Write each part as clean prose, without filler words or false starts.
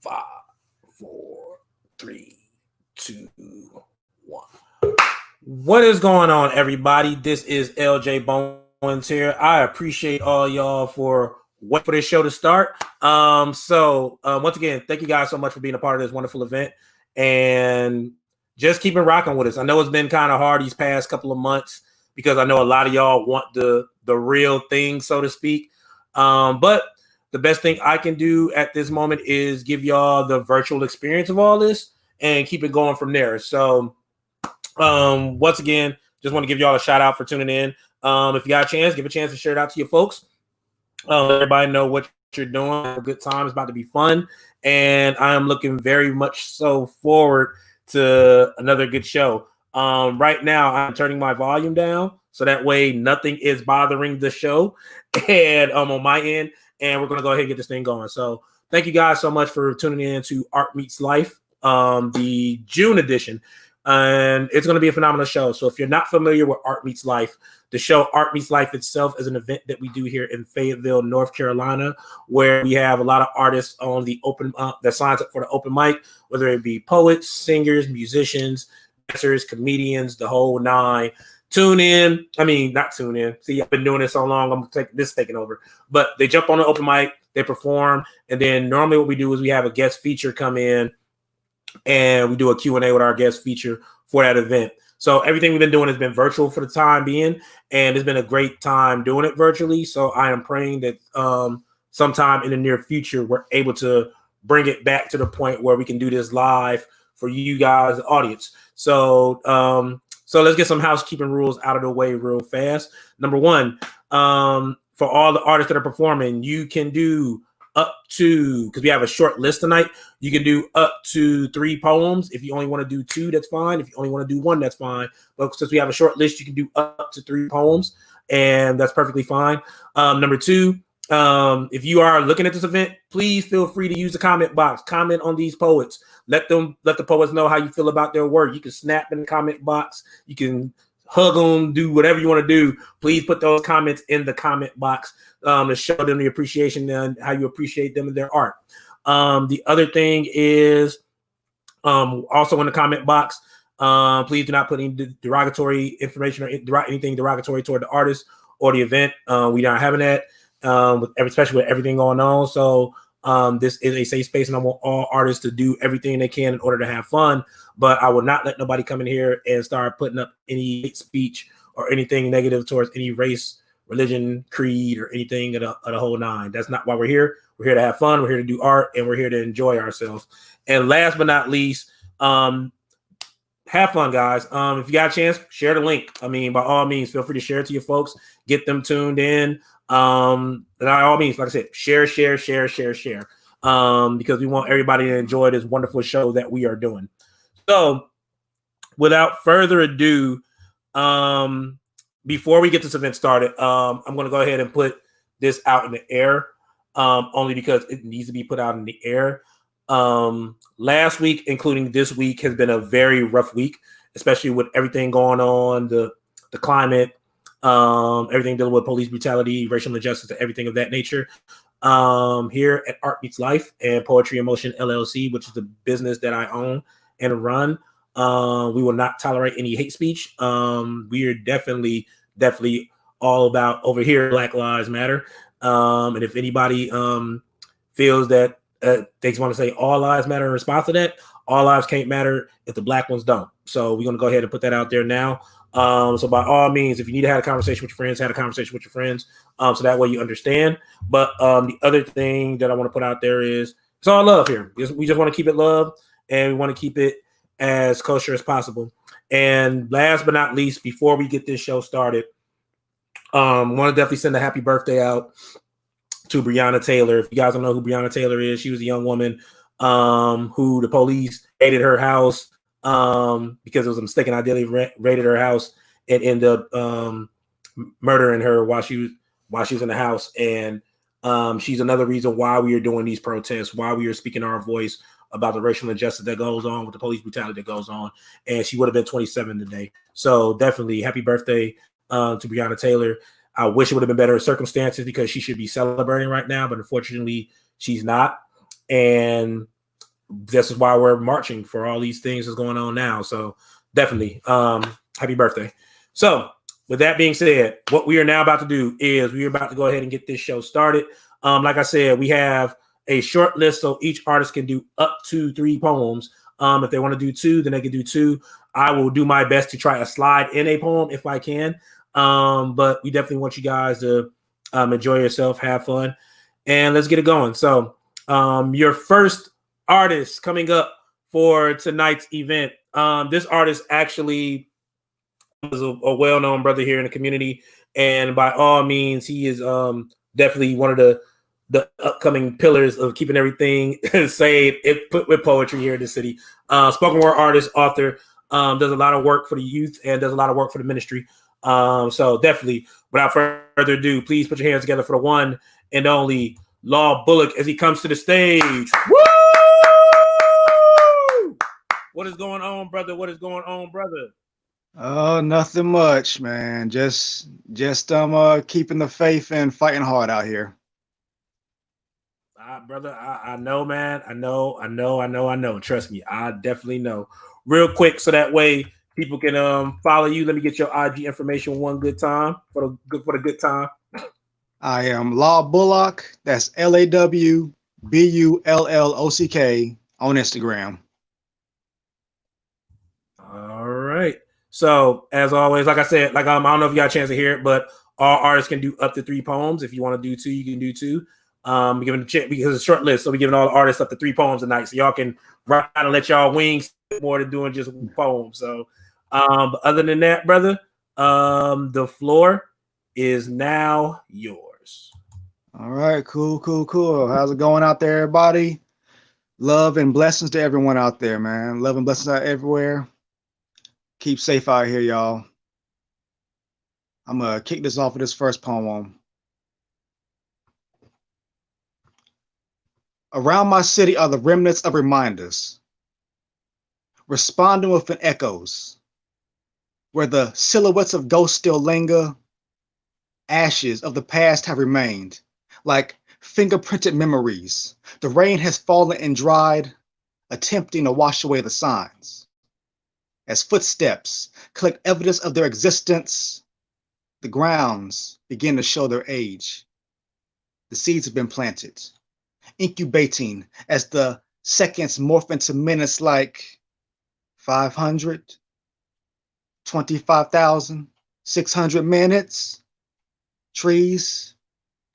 5, 4, 3, 2, 1. What is going on, everybody? This is LJ Bowens here. I appreciate all y'all for waiting for this show to start. Once again, thank you guys so much for being a part of this wonderful event and just keeping rocking with us. I know it's been kind of hard these past couple of months because I know a lot of y'all want the real thing, so to speak. But the best thing I can do at this moment is give y'all the virtual experience of all this and keep it going from there. So once again, just want to give y'all a shout out for tuning in. If you got a chance, give a chance to share it out to your folks. Let everybody know what you're doing. A good time. It's about to be fun. And I am looking very much so forward to another good show. Right now, I'm turning my volume down so that way nothing is bothering the show and on my end. And we're going to go ahead and get this thing going. So thank you guys so much for tuning in to Art Meets Life, the June edition. And it's going to be a phenomenal show. So if you're not familiar with Art Meets Life, the show Art Meets Life itself is an event that we do here in Fayetteville, North Carolina, where we have a lot of artists on the open that signs up for the open mic, whether it be poets, singers, musicians, dancers, comedians, the whole nine. Tune in. I mean, not tune in. See, I've been doing this so long, I'm taking over. But they jump on the open mic, they perform, and then normally what we do is we have a guest feature come in, and we do a Q&A with our guest feature for that event. So everything we've been doing has been virtual for the time being, and it's been a great time doing it virtually. So I am praying that sometime in the near future, we're able to bring it back to the point where we can do this live for you guys, the audience. So let's get some housekeeping rules out of the way real fast. Number one, for all the artists that are performing, you can do up to, because we have a short list tonight, you can do up to 3 poems. If you only want to do 2, that's fine. If you only want to do 1, that's fine. But since we have a short list, you can do up to 3 poems, and that's perfectly fine. Number 2, if you are looking at this event, please feel free to use the comment box. Comment on these poets. Let the poets know how you feel about their work. You can snap in the comment box. You can hug them, do whatever you want to do. Please put those comments in the comment box to show them the appreciation and how you appreciate them and their art. The other thing is also in the comment box, please do not put any derogatory information or anything derogatory toward the artist or the event. We are not having that, especially with everything going on. So this is a safe space, and I want all artists to do everything they can in order to have fun. But I will not let nobody come in here and start putting up any hate speech or anything negative towards any race, religion, creed, or anything of the whole nine. That's not why we're here. We're here to have fun. We're here to do art, and we're here to enjoy ourselves. And last but not least, have fun, guys. If you got a chance, share the link. I mean, by all means, feel free to share it to your folks. Get them tuned in. And by all means, like I said, share. Because we want everybody to enjoy this wonderful show that we are doing. So, without further ado, before we get this event started, I'm going to go ahead and put this out in the air, only because it needs to be put out in the air. Last week, including this week, has been a very rough week, especially with everything going on, the climate, everything dealing with police brutality, racial injustice, and everything of that nature. Here at Art Meets Life and Poetry in Motion LLC, which is the business that I own and run, we will not tolerate any hate speech. We are definitely all about over here Black Lives Matter. And if anybody feels that they want to say all lives matter in response to that, all lives can't matter if the Black ones don't. So we're going to go ahead and put that out there now. So by all means, if you need to have a conversation with your friends, have a conversation with your friends. So that way you understand. But the other thing that I want to put out there is it's all love here. We just want to keep it love, and we want to keep it as kosher as possible. And last but not least, before we get this show started, want to definitely send a happy birthday out to Brianna Taylor. If you guys don't know who Brianna Taylor is, she was a young woman who the police raided her house because it was a mistaken identity, raided her house and ended up murdering her while she was in the house. And she's another reason why we are doing these protests, why we are speaking our voice about the racial injustice that goes on with the police brutality that goes on. And she would have been 27 today. So definitely happy birthday to Brianna Taylor. I wish it would have been better circumstances because she should be celebrating right now, but unfortunately she's not. And this is why we're marching for all these things that's going on now. So definitely, happy birthday. So with that being said, what we are now about to do is we are about to go ahead and get this show started. Like I said, we have a short list, so each artist can do up to 3 poems. If they want to do 2, then they can do 2. I will do my best to try to slide in a poem if I can. But we definitely want you guys to enjoy yourself, have fun, and let's get it going. So your first artist coming up for tonight's event. This artist actually is a well-known brother here in the community, and by all means, he is definitely one of the upcoming pillars of keeping everything safe with poetry here in the city. Spoken word artist, author, does a lot of work for the youth and does a lot of work for the ministry. So definitely, without further ado, please put your hands together for the one and only Law Bullock as he comes to the stage. Woo! What is going on, brother? What is going on, brother? Oh, nothing much, man. Just keeping the faith and fighting hard out here. Brother, I know, man. I know. Trust me, I definitely know. Real quick, so that way people can follow you. Let me get your IG information one good time for the good time. I am Law Bullock. That's LAWBULLOCK on Instagram. All right. So as always, like I said, I don't know if you got a chance to hear it, but all artists can do up to 3 poems. If you want to do 2, you can do 2. We're giving because it's a short list, so we're giving all the artists up to 3 poems tonight, so y'all can ride and let y'all wings more than doing just poems. So, but other than that, brother, the floor is now yours. All right, cool. How's it going out there, everybody? Love and blessings to everyone out there, man. Love and blessings out everywhere. Keep safe out here, y'all. I'm gonna kick this off with this first poem. Around my city are the remnants of reminders, responding with an echoes, where the silhouettes of ghosts still linger, ashes of the past have remained, like fingerprinted memories. The rain has fallen and dried, attempting to wash away the signs. As footsteps collect evidence of their existence, the grounds begin to show their age. The seeds have been planted, incubating as the seconds morph into minutes like 500, 25,600 minutes. Trees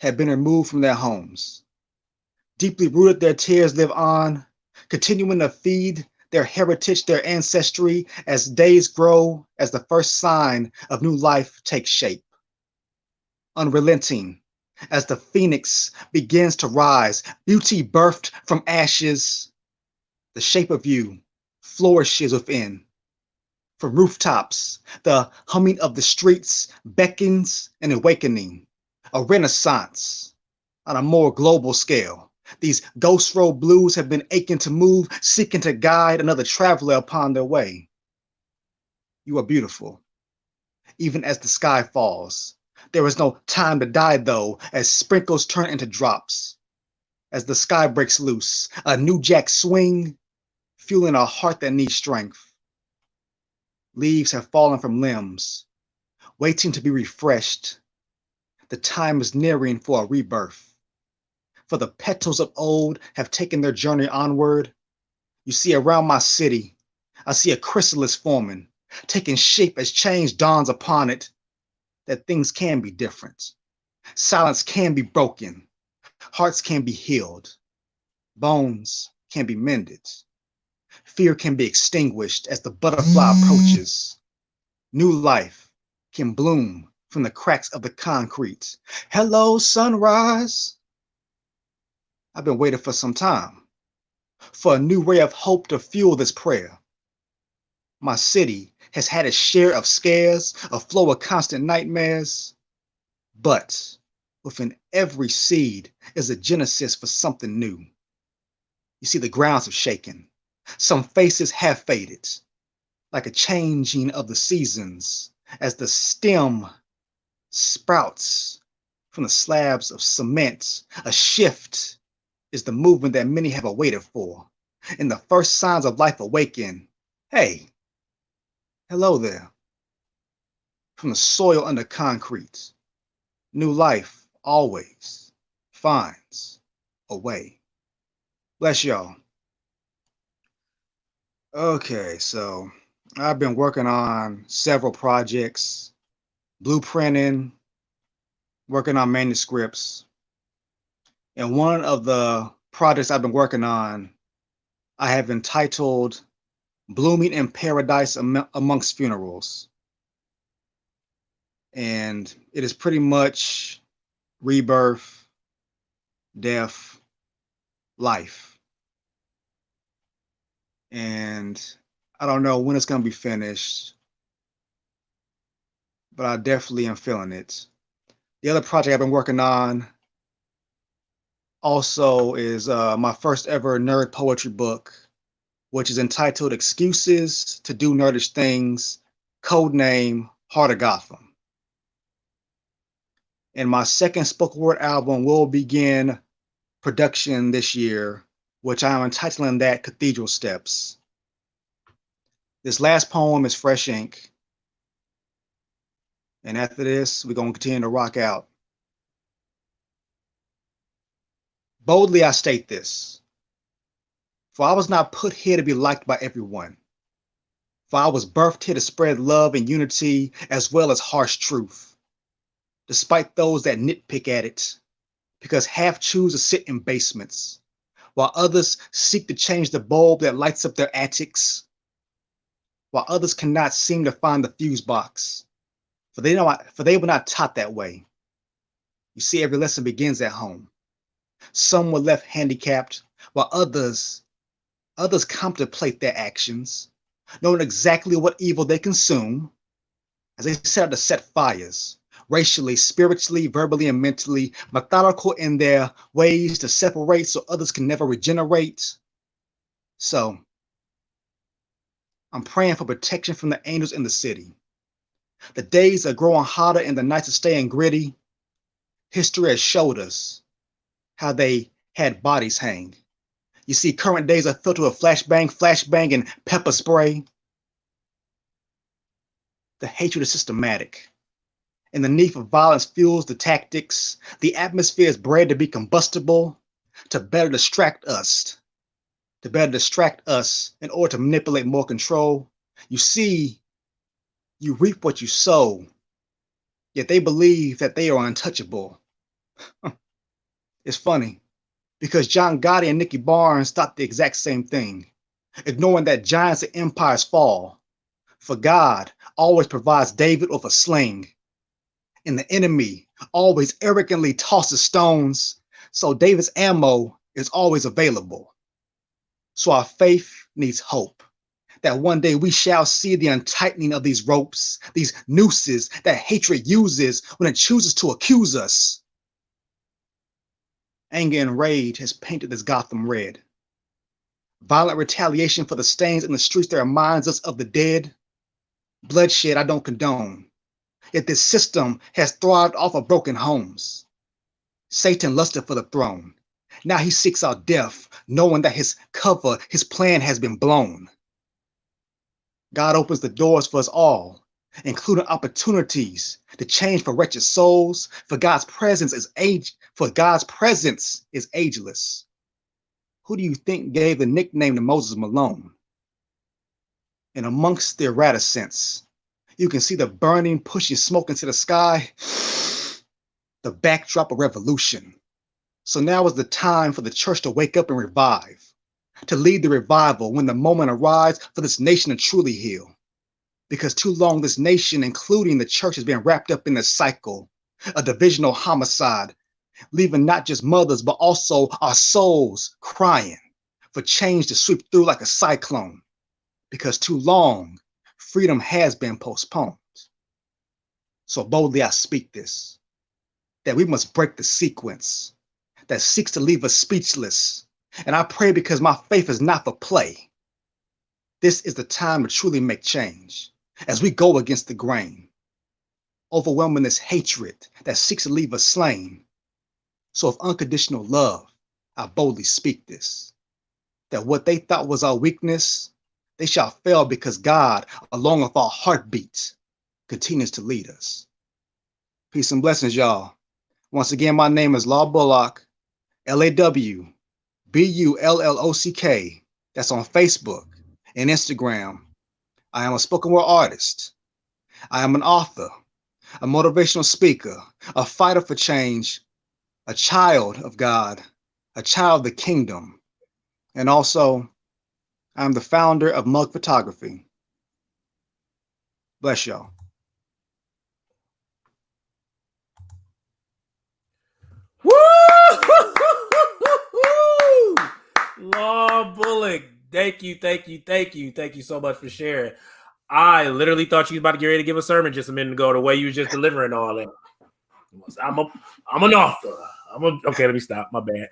have been removed from their homes. Deeply rooted, their tears live on, continuing to feed their heritage, their ancestry, as days grow, as the first sign of new life takes shape. Unrelenting, as the phoenix begins to rise, beauty birthed from ashes, the shape of you flourishes within. From rooftops, the humming of the streets beckons an awakening, a renaissance on a more global scale. These ghost road blues have been aching to move, seeking to guide another traveler upon their way. You are beautiful, even as the sky falls. There is no time to die, though, as sprinkles turn into drops. As the sky breaks loose, a new jack swing, fueling a heart that needs strength. Leaves have fallen from limbs, waiting to be refreshed. The time is nearing for a rebirth. For the petals of old have taken their journey onward. You see, around my city, I see a chrysalis forming, taking shape as change dawns upon it, that things can be different. Silence can be broken. Hearts can be healed. Bones can be mended. Fear can be extinguished as the butterfly approaches. New life can bloom from the cracks of the concrete. Hello, sunrise. I've been waiting for some time, for a new ray of hope to fuel this prayer. My city has had its share of scares, a flow of constant nightmares, but within every seed is a genesis for something new. You see, the grounds have shaken. Some faces have faded, like a changing of the seasons, as the stem sprouts from the slabs of cement. A shift is the movement that many have awaited for. and the first signs of life awaken. Hey, hello there. From the soil under concrete, new life always finds a way. Bless y'all. Okay, so I've been working on several projects, blueprinting, working on manuscripts. And one of the projects I've been working on, I have entitled Blooming in Paradise Amongst Funerals. And it is pretty much rebirth, death, life. And I don't know when it's going to be finished, but I definitely am feeling it. The other project I've been working on also is my first ever nerd poetry book, which is entitled Excuses to Do Nerdish Things, codename Heart of Gotham. And my second spoken word album will begin production this year, which I am entitling that Cathedral Steps. This last poem is fresh ink. And after this, we're going to continue to rock out. Boldly I state this, for I was not put here to be liked by everyone. For I was birthed here to spread love and unity as well as harsh truth, despite those that nitpick at it, because half choose to sit in basements, while others seek to change the bulb that lights up their attics, while others cannot seem to find the fuse box, for they were not taught that way. You see, every lesson begins at home. Some were left handicapped, while others contemplate their actions, knowing exactly what evil they consume, as they set out to set fires, racially, spiritually, verbally, and mentally, methodical in their ways to separate so others can never regenerate. So, I'm praying for protection from the angels in the city. The days are growing hotter and the nights are staying gritty. History has showed us how they had bodies hang. You see, current days are filled with flashbang, and pepper spray. The hatred is systematic, and the need for violence fuels the tactics. The atmosphere is bred to be combustible, to better distract us in order to manipulate more control. You see, you reap what you sow, yet they believe that they are untouchable. It's funny, because John Gotti and Nicky Barnes thought the exact same thing, ignoring that giants and empires fall. For God always provides David with a sling, and the enemy always arrogantly tosses stones, so David's ammo is always available. So our faith needs hope, that one day we shall see the untightening of these ropes, these nooses that hatred uses when it chooses to accuse us. Anger and rage has painted this Gotham red. Violent retaliation for the stains in the streets that reminds us of the dead. Bloodshed I don't condone, yet this system has thrived off of broken homes. Satan lusted for the throne. Now he seeks out death, knowing that his plan has been blown. God opens the doors for us all, including opportunities to change for wretched souls, for God's presence is ageless. Who do you think gave the nickname to Moses Malone? And amongst the reticence, you can see the burning, pushing smoke into the sky, the backdrop of revolution. So now is the time for the church to wake up and revive, to lead the revival when the moment arrives for this nation to truly heal. Because too long this nation, including the church, has been wrapped up in this cycle, a divisional homicide, leaving not just mothers, but also our souls crying for change to sweep through like a cyclone. Because too long, freedom has been postponed. So boldly I speak this, that we must break the sequence that seeks to leave us speechless. And I pray because my faith is not for play. This is the time to truly make change as we go against the grain, overwhelming this hatred that seeks to leave us slain. So with unconditional love, I boldly speak this. that what they thought was our weakness, they shall fail because God, along with our heartbeats, continues to lead us. Peace and blessings, y'all. Once again, my name is Law Bullock, LAWBULLOCK. That's on Facebook and Instagram. I am a spoken word artist. I am an author, a motivational speaker, a fighter for change, a child of God, a child of the kingdom. And also, I'm the founder of Mug Photography. Bless y'all. Woo! Law Bullock. Thank you so much for sharing. I literally thought you was about to get ready to give a sermon just a minute ago, the way you was just delivering all that. I'm an author. Okay, let me stop. My bad.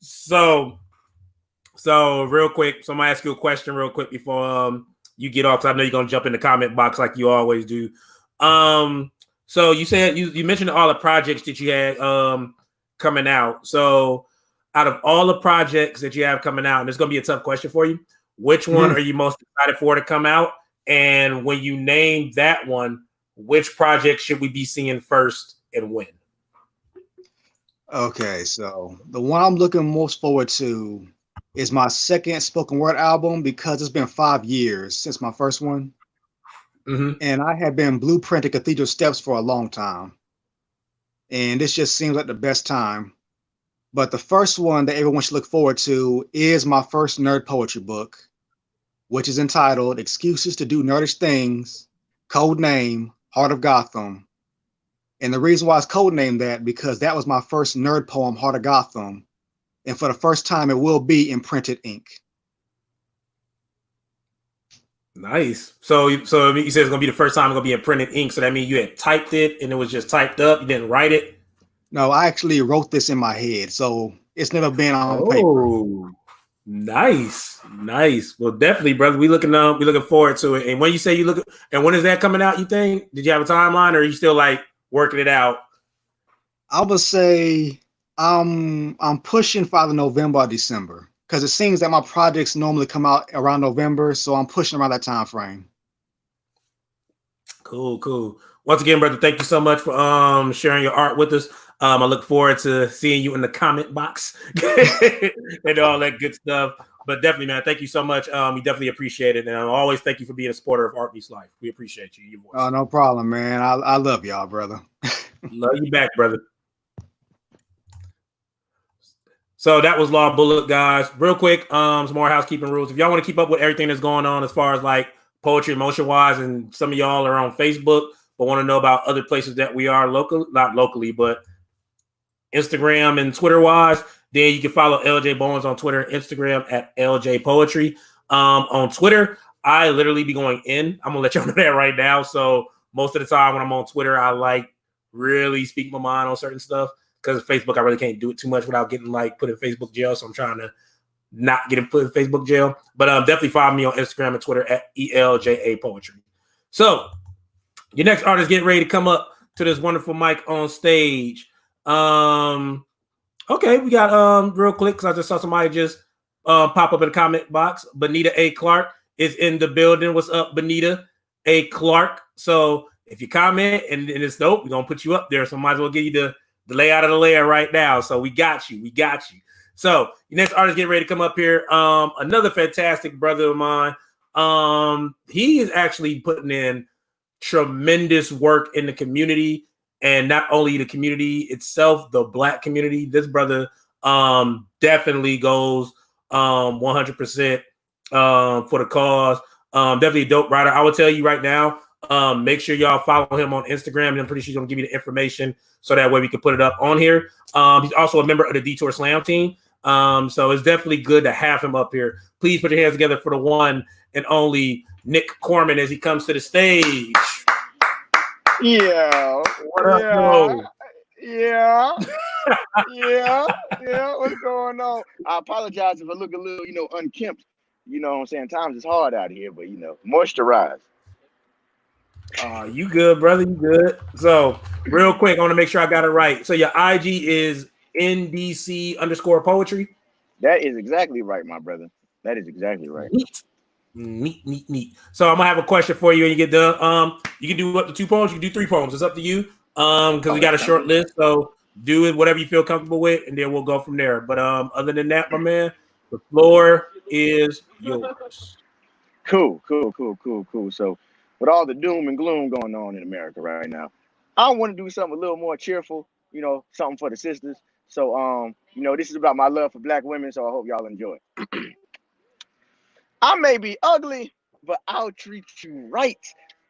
So real quick, so I'm gonna ask you a question real quick before you get off, because I know you're gonna jump in the comment box like you always do. So you said you mentioned all the projects that you had coming out. So out of all the projects that you have coming out, and it's gonna be a tough question for you, which one are you most excited for to come out? And when you name that one, which project should we be seeing first and when? Okay, so the one I'm looking most forward to is my second spoken word album, because it's been 5 years since my first one. And I have been blueprinting Cathedral Steps for a long time. And this just seems like the best time. But the first one that everyone should look forward to is my first nerd poetry book, which is entitled Excuses to Do Nerdish Things, code name, Heart of Gotham. And the reason why it's codenamed that, because that was my first nerd poem, Heart of Gotham. And for the first time, it will be in printed ink. Nice. So you said it's gonna be the first time it's gonna be in printed ink. So that means you had typed it and it was just typed up. You didn't write it. No, I actually wrote this in my head, so it's never been on paper. Oh, nice. Well, definitely, brother. We looking forward to it. And when you say and when is that coming out? You think? Did you have a timeline, or are you still like working it out? I would say I'm pushing for either November or December, because it seems that my projects normally come out around November, so I'm pushing around that time frame. Cool. Once again, brother, thank you so much for sharing your art with us. I look forward to seeing you in the comment box and all that good stuff. But definitely, man, thank you so much. We definitely appreciate it. And I always thank you for being a supporter of Art Meets Life. We appreciate you. Your voice. Oh, no problem, man. I love y'all, brother. Love you back, brother. So that was Law Bullock, guys. Real quick, some more housekeeping rules. If y'all want to keep up with everything that's going on as far as like poetry, motion wise, and some of y'all are on Facebook, but want to know about other places that we are not locally, but Instagram and Twitter wise, then you can follow LJ Bowens on Twitter and Instagram at LJ Poetry. On Twitter, I literally be going in. I'm gonna let y'all know that right now. So most of the time when I'm on Twitter, I like really speak my mind on certain stuff, because Facebook, I really can't do it too much without getting like put in Facebook jail. So I'm trying to not get put in Facebook jail. But definitely follow me on Instagram and Twitter at ELJA Poetry. So your next artist getting ready to come up to this wonderful mic on stage. Okay, we got real quick, because I just saw somebody just pop up in the comment box. Benita A. Clark is in the building. What's up, Benita A. Clark? So if you comment and it's dope, we're gonna put you up there. So might as well give you the layout of the layer right now. So we got you. So your next artist getting ready to come up here. Another fantastic brother of mine. He is actually putting in tremendous work in the community, and not only the community itself, the Black community. This brother definitely goes 100% for the cause. Definitely a dope writer. I will tell you right now, make sure y'all follow him on Instagram, and I'm pretty sure he's gonna give you the information so that way we can put it up on here. He's also a member of the Detour Slam team. So it's definitely good to have him up here. Please put your hands together for the one and only Nick Corman as he comes to the stage. Yeah. What up, bro? Yeah. What's going on? I apologize if I look a little, unkempt. You know what I'm saying? Times is hard out here, but moisturize. You good, brother? You good? So real quick, I want to make sure I got it right. So your IG is NDC_poetry. That is exactly right, my brother. That is exactly right. Neat. So I'm gonna have a question for you when you get done. You can do up to 2 poems. You can do 3 poems. It's up to you. Because we got a short list, so do it whatever you feel comfortable with, and then we'll go from there. But other than that, my man, the floor is yours. Cool. So, with all the doom and gloom going on in America right now, I want to do something a little more cheerful. Something for the sisters. So, this is about my love for Black women. So I hope y'all enjoy. I may be ugly, but I'll treat you right.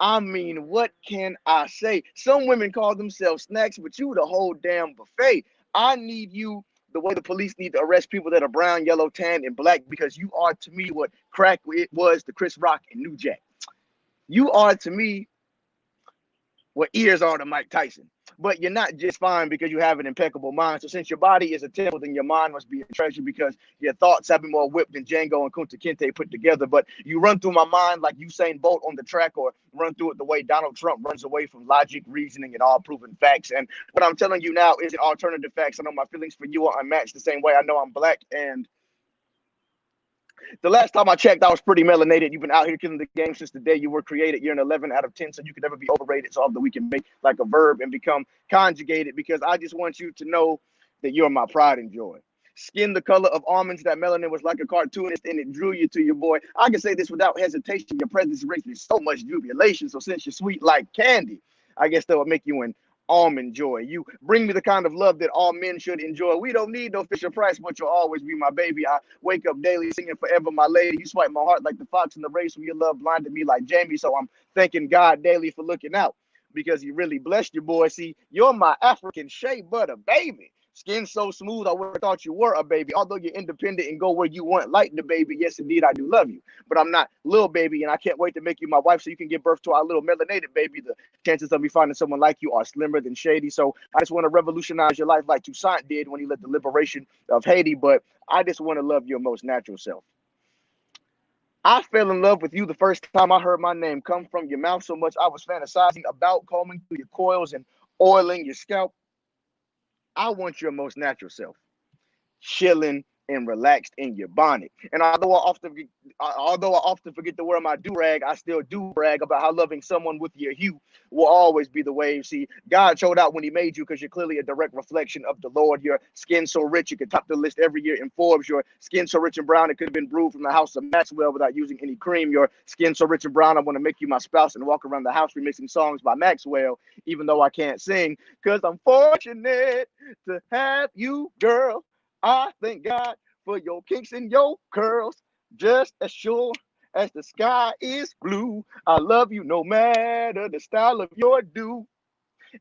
I mean, what can I say? Some women call themselves snacks, but you the whole damn buffet. I need you the way the police need to arrest people that are brown, yellow, tan, and black, because you are to me what crack it was to Chris Rock and New Jack. You are to me what ears are to Mike Tyson. But you're not just fine because you have an impeccable mind. So since your body is a temple, then your mind must be a treasure, because your thoughts have been more whipped than Django and Kunta Kinte put together. But you run through my mind like Usain Bolt on the track, or run through it the way Donald Trump runs away from logic, reasoning, and all proven facts. And what I'm telling you now isn't alternative facts. I know my feelings for you are unmatched the same way I know I'm black. And the last time I checked, I was pretty melanated. You've been out here killing the game since the day you were created. You're an 11 out of 10, so you can never be overrated. So that we can make like a verb and become conjugated, because I just want you to know that you're my pride and joy. Skin the color of almonds, that melanin was like a cartoonist and it drew you to your boy. I can say this without hesitation. Your presence brings me so much jubilation. So since you're sweet like candy, I guess that would make you an almond joy. You bring me the kind of love that all men should enjoy. We don't need no Fisher Price, but you'll always be my baby. I wake up daily singing forever, my lady. You swipe my heart like the fox in the race, when your love blinded me like Jamie. So I'm thanking God daily for looking out, because he really blessed you, boy. See, you're my African shea butter, baby. Skin so smooth, I would have thought you were a baby. Although you're independent and go where you want, like the baby. Yes, indeed, I do love you. But I'm not little baby, and I can't wait to make you my wife so you can give birth to our little melanated baby. The chances of me finding someone like you are slimmer than shady. So I just want to revolutionize your life like Toussaint did when he led the liberation of Haiti. But I just want to love your most natural self. I fell in love with you the first time I heard my name come from your mouth so much I was fantasizing about combing through your coils and oiling your scalp. I want your most natural self, chilling and relaxed in your bonnet. And although I often forget to wear my do-rag, I still do brag about how loving someone with your hue will always be the wave. See, God showed out when he made you, because you're clearly a direct reflection of the Lord. Your skin so rich you could top the list every year in Forbes. Your skin so rich and brown it could have been brewed from the house of Maxwell without using any cream. Your skin so rich and brown I want to make you my spouse and walk around the house remixing songs by Maxwell, even though I can't sing, because I'm fortunate to have you, girl. I thank God for your kinks and your curls, just as sure as the sky is blue. I love you no matter the style of your do.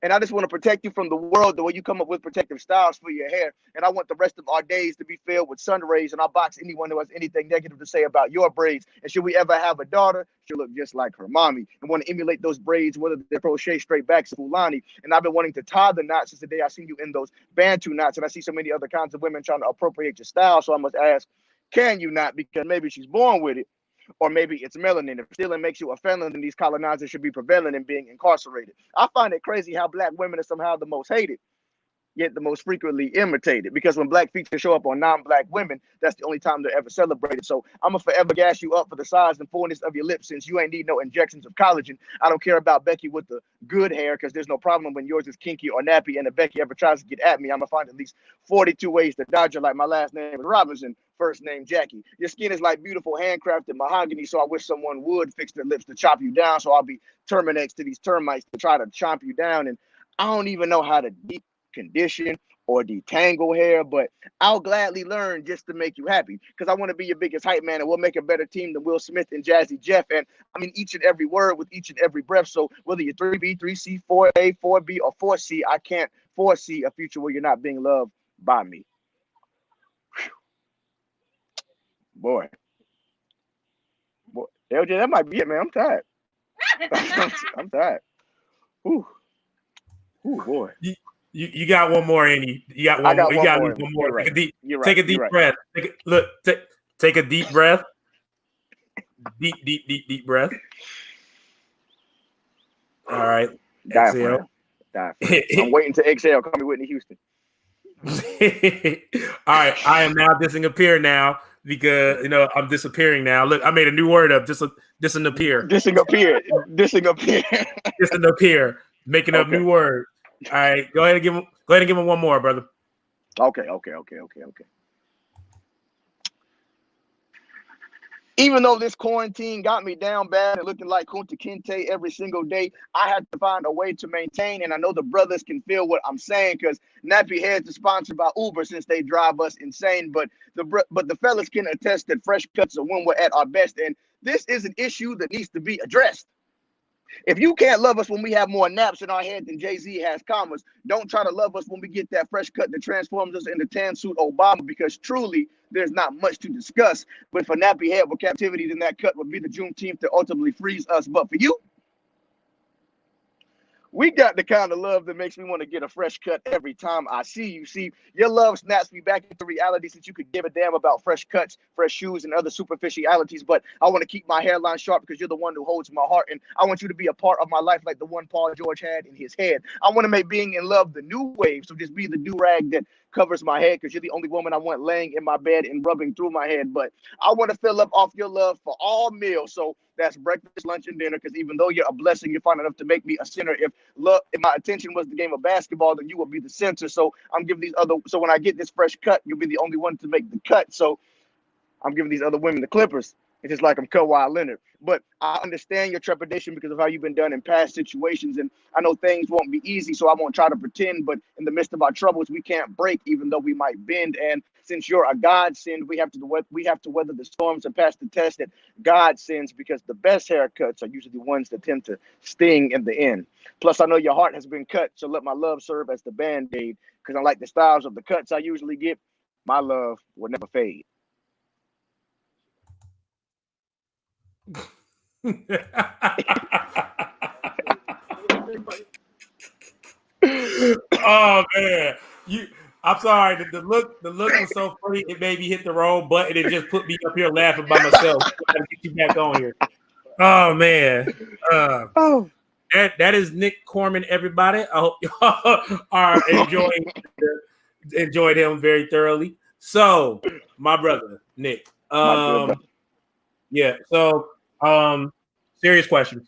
And I just want to protect you from the world the way you come up with protective styles for your hair. And I want the rest of our days to be filled with sun rays. And I'll box anyone who has anything negative to say about your braids. And should we ever have a daughter, she'll look just like her mommy and want to emulate those braids, whether they're crochet straight backs or Fulani. And I've been wanting to tie the knots since the day I seen you in those Bantu knots. And I see so many other kinds of women trying to appropriate your style. So I must ask, can you not? Because maybe she's born with it. Or maybe it's melanin. If stealing makes you a felon, then these colonizers should be prevailing in being incarcerated. I find it crazy how black women are somehow the most hated, yet the most frequently imitated. Because when black features show up on non-black women, that's the only time they're ever celebrated. So I'm going to forever gas you up for the size and fullness of your lips, since you ain't need no injections of collagen. I don't care about Becky with the good hair, because there's no problem when yours is kinky or nappy. And if Becky ever tries to get at me, I'm going to find at least 42 ways to dodge her, like my last name is Robinson, first name Jackie. Your skin is like beautiful handcrafted mahogany, so I wish someone would fix their lips to chop you down. So I'll be Terminex to these termites to try to chomp you down. And I don't even know how to condition or detangle hair, but I'll gladly learn just to make you happy, because I want to be your biggest hype man, and we'll make a better team than Will Smith and Jazzy Jeff. And I mean each and every word with each and every breath. So whether you're 3B, 3C, 4A, 4B, or 4C, I can't foresee a future where you're not being loved by me. Boy, LJ, that might be it, man. I'm tired. I'm tired. Ooh, boy. You got one more, Andy. You got one more. You got one more. Right. Take a deep breath. Take a deep breath. Deep breath. All right. Exhale. I'm waiting to exhale. Call me Whitney Houston. All right, I am now disappear now because I'm disappearing now. Look, I made a new word up. Disappear. Disappear. Disappear. Making up Okay. new words. All right, go ahead and give him one more, brother. Okay. Even though this quarantine got me down bad and looking like Kunta Kinte every single day, I had to find a way to maintain. And I know the brothers can feel what I'm saying because Nappy Heads is sponsored by Uber since they drive us insane. But the fellas can attest that fresh cuts are when we're at our best. And this is an issue that needs to be addressed. If you can't love us when we have more naps in our head than Jay-Z has commas, don't try to love us when we get that fresh cut that transforms us into tan suit Obama, because truly there's not much to discuss. But for nappy head with captivity, then that cut would be the Juneteenth that ultimately frees us. But for you, we got the kind of love that makes me want to get a fresh cut every time I see you. See, your love snaps me back into reality since you could give a damn about fresh cuts, fresh shoes, and other superficialities. But I want to keep my hairline sharp because you're the one who holds my heart. And I want you to be a part of my life like the one Paul George had in his head. I want to make being in love the new wave. So just be the do-rag that covers my head because you're the only woman I want laying in my bed and rubbing through my head. But I want to fill up off your love for all meals. So that's breakfast, lunch, and dinner. Because even though you're a blessing, you're fine enough to make me a sinner. If my attention was the game of basketball, then you will be the center. So I'm giving these other. So when I get this fresh cut, you'll be the only one to make the cut. So I'm giving these other women the Clippers. It's just like I'm Kawhi Leonard. But I understand your trepidation because of how you've been done in past situations. And I know things won't be easy, so I won't try to pretend. But in the midst of our troubles, we can't break, even though we might bend. And since you're a godsend, we have to weather the storms and pass the test that God sends, because the best haircuts are usually the ones that tend to sting in the end. Plus, I know your heart has been cut, so let my love serve as the Band-Aid. Because unlike the styles of the cuts I usually get, my love will never fade. Oh man, I'm sorry. The look was so funny. It made me hit the wrong button. It just put me up here laughing by myself. I gotta get you back on here. Oh man. That is Nick Corman. Everybody, I hope y'all are enjoyed him very thoroughly. So, my brother Nick. Yeah. So, serious question.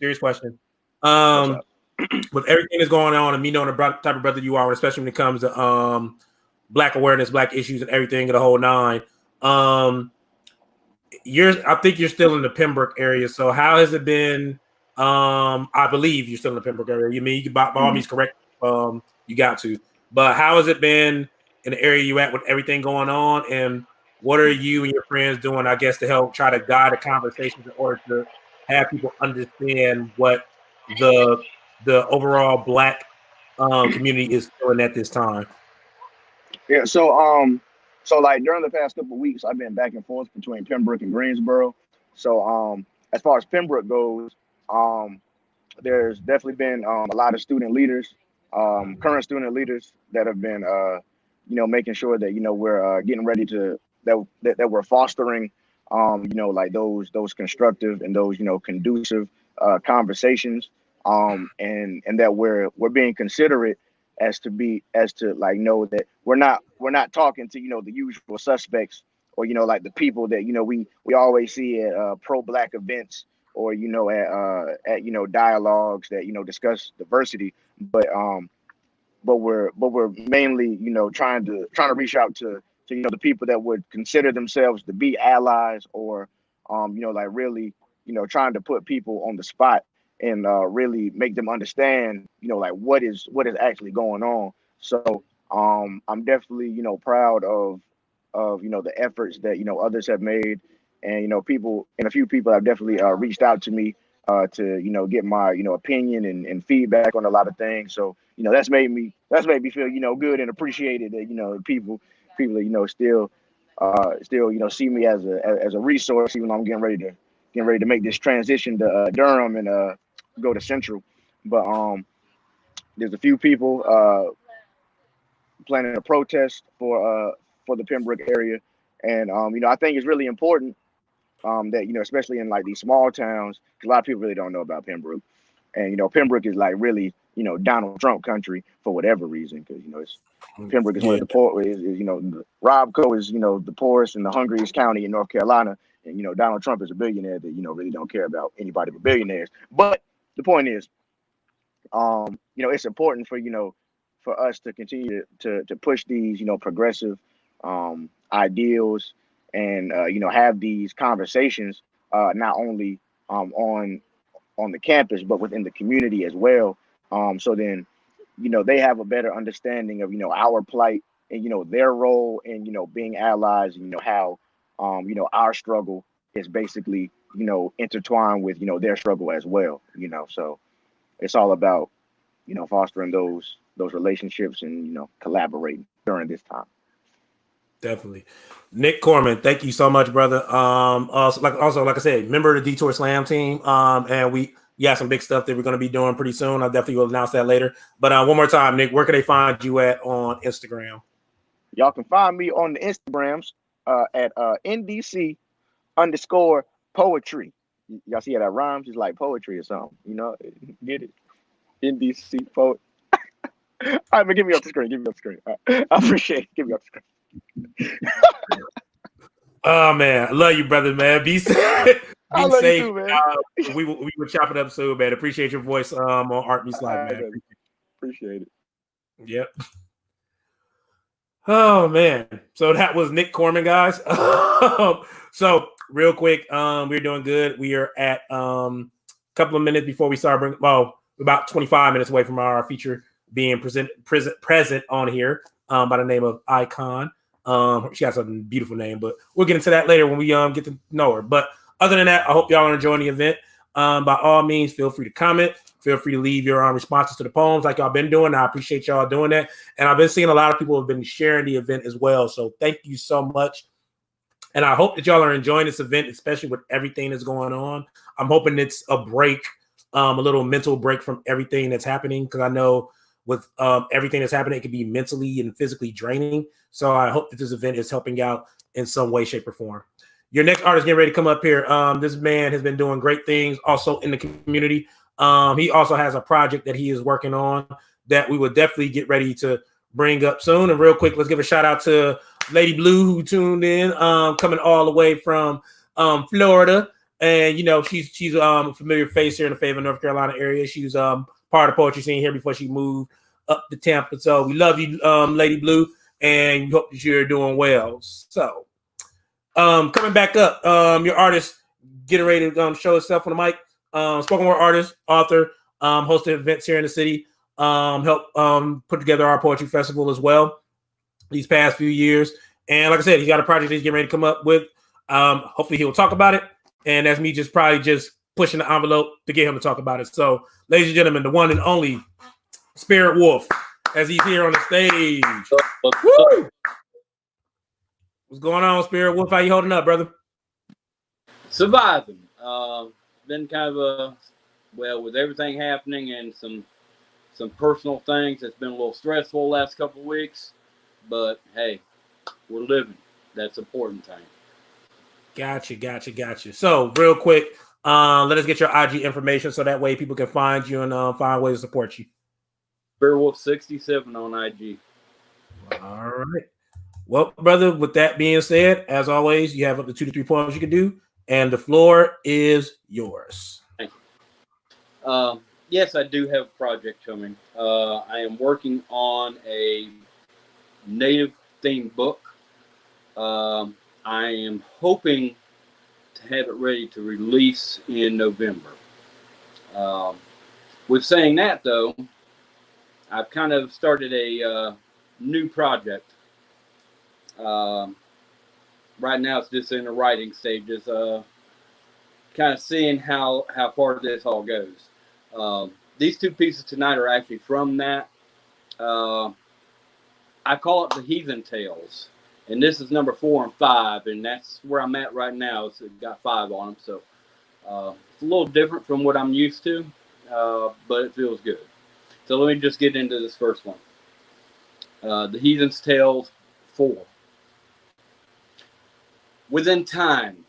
With everything that's going on, and me knowing the type of brother you are, especially when it comes to Black awareness, Black issues, and everything of the whole nine. I think you're still in the Pembroke area. So how has it been? I believe you're still in the Pembroke area. You mean you can by all means correct? You got to. But how has it been in the area you at with everything going on? And what are you and your friends doing, I guess, to help try to guide the conversations in order to have people understand what the overall Black community is feeling at this time? Yeah, so like during the past couple of weeks, I've been back and forth between Pembroke and Greensboro. So as far as Pembroke goes, there's definitely been a lot of student leaders, current student leaders that have been making sure that we're getting ready to that we're fostering like those constructive and those conducive conversations, and that we're being considerate as to like know that we're not talking to the usual suspects, or like the people that we always see at pro-Black events, or at dialogues that discuss diversity, but we're mainly trying to reach out to the people that would consider themselves to be allies, or like really trying to put people on the spot and really make them understand like what is actually going on. So I'm definitely proud of the efforts that others have made, and a few people have definitely reached out to me to get my opinion and feedback on a lot of things. So that's made me feel good and appreciated that people still see me as a resource, even though I'm getting ready to make this transition to Durham and go to Central. But there's a few people planning a protest for the Pembroke area, and I think it's really important that especially in like these small towns, because a lot of people really don't know about Pembroke. And Pembroke is like really Donald Trump country for whatever reason, because it's Pembroke is one Yeah, of the poor is Robco is the poorest and the hungriest county in North Carolina, and Donald Trump is a billionaire that really don't care about anybody but billionaires. But the point is, it's important for us to continue to push these progressive ideals and have these conversations not only on the campus but within the community as well. So then they have a better understanding of our plight and their role in being allies, and how our struggle is basically intertwined with their struggle as well. So it's all about fostering those relationships and collaborating during this time. definitely. Nick Corman, thank you so much, brother. Also, like I said, member of the Detour Slam team. And we got some big stuff that we're going to be doing pretty soon. I definitely will announce that later. But one more time, Nick, where can they find you at on Instagram? Y'all can find me on the Instagrams at NDC_poetry. Y'all see how that rhymes? It's like poetry or something. Get it? NDC poet. All right, but give me off the screen. I appreciate it. Give me off the screen. Oh man, I love you, brother, man. Be safe. I love you too, man. We will chop it up soon, man. Appreciate your voice on Art Meets Live, man. Appreciate it. Yep. Oh man. So that was Nick Corman, guys. So real quick, we're doing good. We are at a couple of minutes before we start bringing. Well, about 25 minutes away from our feature being present on here by the name of iCon. She has a beautiful name, but we'll get into that later when we get to know her. But other than that, I hope y'all are enjoying the event. By all means, feel free to comment. Feel free to leave your responses to the poems like y'all been doing. I appreciate y'all doing that. And I've been seeing a lot of people have been sharing the event as well. So thank you so much. And I hope that y'all are enjoying this event, especially with everything that's going on. I'm hoping it's a break, a little mental break from everything that's happening, because I know with everything that's happening, it can be mentally and physically draining. So I hope that this event is helping out in some way, shape, or form. Your next artist getting ready to come up here. This man has been doing great things also in the community. He also has a project that he is working on that we will definitely get ready to bring up soon. And real quick, let's give a shout out to Lady Blue, who tuned in, coming all the way from Florida. And, she's a familiar face here in the Fayetteville, North Carolina area. She was part of the poetry scene here before she moved up to Tampa. So we love you, Lady Blue, and we hope that you're doing well. So coming back up, your artist getting ready to show himself on the mic. Spoken word artist, author, hosted events here in the city, helped put together our poetry festival as well these past few years. And like I said, he's got a project he's getting ready to come up with. Hopefully he'll talk about it. And that's me just pushing the envelope to get him to talk about it. So, ladies and gentlemen, the one and only Spirit Wolf, as he's here on the stage. Woo! What's going on, Spirit Wolf? How you holding up, brother? Surviving. Been kind of with everything happening and some personal things, it's been a little stressful the last couple of weeks. But hey, we're living. That's the important thing. Gotcha. So, real quick, let us get your IG information so that way people can find you and find ways to support you. Bearwolf67 on IG. All right. Well, brother, with that being said, as always, you have up to 2 to 3 poems you can do, and the floor is yours. Thank you. Yes, I do have a project coming. I am working on a native themed book. I am hoping to have it ready to release in November. With saying that, though, I've kind of started a new project. Right now, it's just in the writing stages, kind of seeing how far this all goes. These 2 pieces tonight are actually from that. I call it the Heathen Tales. And this is number 4 and 5, and that's where I'm at right now. It's got 5 on them, so it's a little different from what I'm used to, but it feels good. So let me just get into this first one. The Heathen's Tales 4. Within time,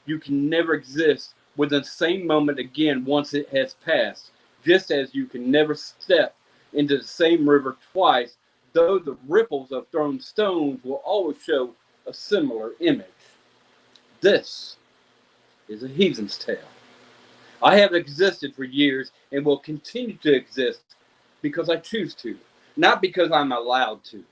you can never exist within the same moment again once it has passed. just as you can never step into the same river twice, though the ripples of thrown stones will always show a similar image. This is a heathen's tale. I have existed for years and will continue to exist because I choose to, not because I'm allowed to.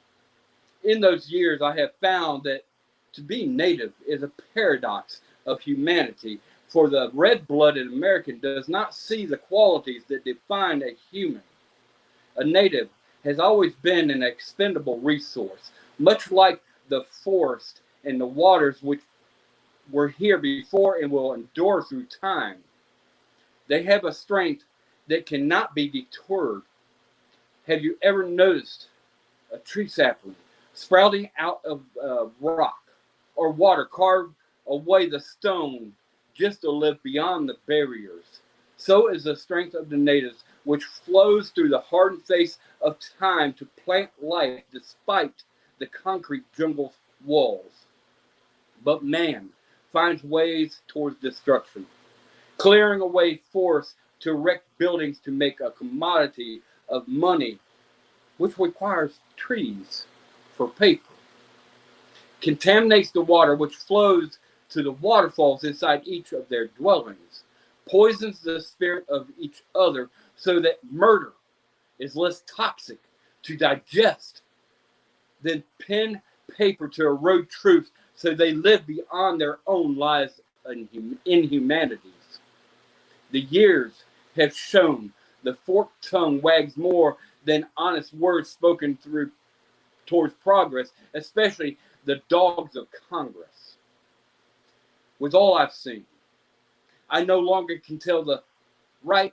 In those years, I have found that to be native is a paradox of humanity, for the red-blooded American does not see the qualities that define a human. A native has always been an expendable resource, much like the forest and the waters which were here before and will endure through time. They have a strength that cannot be deterred. Have you ever noticed a tree sapling sprouting out of rock or water carved away the stone just to live beyond the barriers? So is the strength of the natives, which flows through the hardened face of time to plant life despite the concrete jungle's walls. But man finds ways towards destruction, clearing away forests to erect buildings to make a commodity of money, which requires trees for paper, contaminates the water which flows to the waterfalls inside each of their dwellings, poisons the spirit of each other so that murder is less toxic to digest than pen paper to erode truth, so they live beyond their own lives and inhumanities. The years have shown the forked tongue wags more than honest words spoken through towards progress, especially the dogs of Congress. With all I've seen, I no longer can tell the right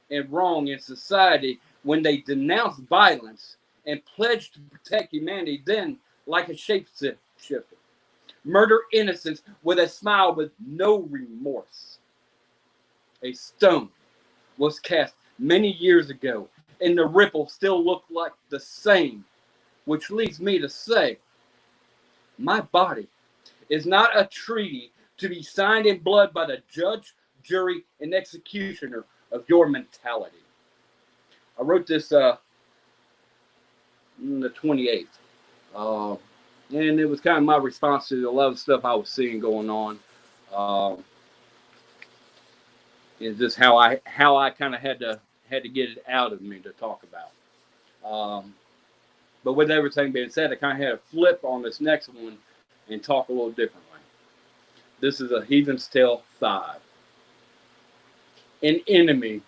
and wrong in society when they denounce violence and pledge to protect humanity, then, like a shapeshifter, murder innocents with a smile with no remorse. A stone was cast many years ago, and the ripple still look like the same, which leads me to say, my body is not a treaty to be signed in blood by the judge, jury, and executioner of your mentality. I wrote this on the 28th, and it was kind of my response to a lot of stuff I was seeing going on. Is just how I kind of had to get it out of me to talk about. But with everything being said, I kind of had to flip on this next one and talk a little differently. This is a Heathen's Tale 5. An enemy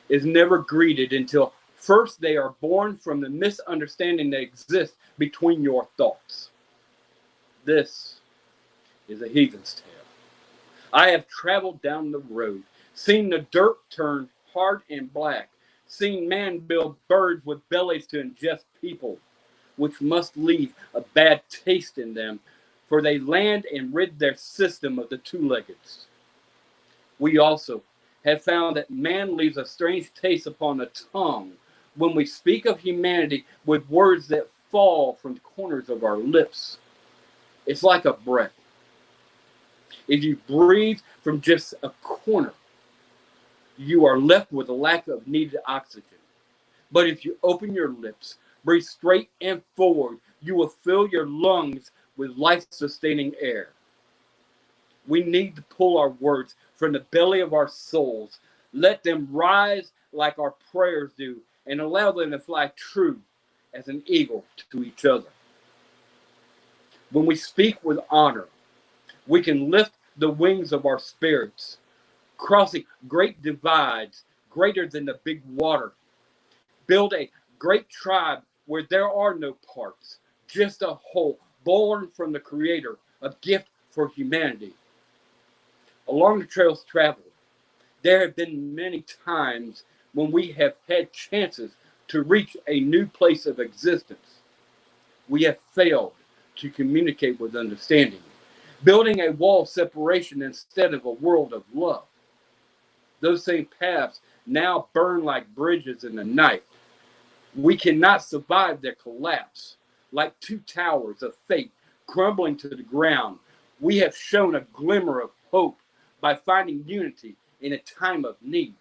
is never greeted until first they are born from the misunderstanding that exists between your thoughts. This is a Heathen's Tale. I have traveled down the road, seen the dirt turn hard and black, seen man build birds with bellies to ingest people, which must leave a bad taste in them, for they land and rid their system of the two-leggeds. We also have found that man leaves a strange taste upon the tongue when we speak of humanity with words that fall from the corners of our lips. It's like a breath. If you breathe from just a corner, you are left with a lack of needed oxygen. But if you open your lips, breathe straight and forward, you will fill your lungs with life-sustaining air. We need to pull our words from the belly of our souls, let them rise like our prayers do, and allow them to fly true as an eagle to each other. When we speak with honor, we can lift the wings of our spirits, crossing great divides greater than the big water. Build a great tribe where there are no parts, just a whole, born from the Creator, a gift for humanity. Along the trails traveled, there have been many times when we have had chances to reach a new place of existence. We have failed to communicate with understanding, building a wall of separation instead of a world of love. Those same paths now burn like bridges in the night. We cannot survive their collapse. Like two towers of fate crumbling to the ground, we have shown a glimmer of hope by finding unity in a time of need.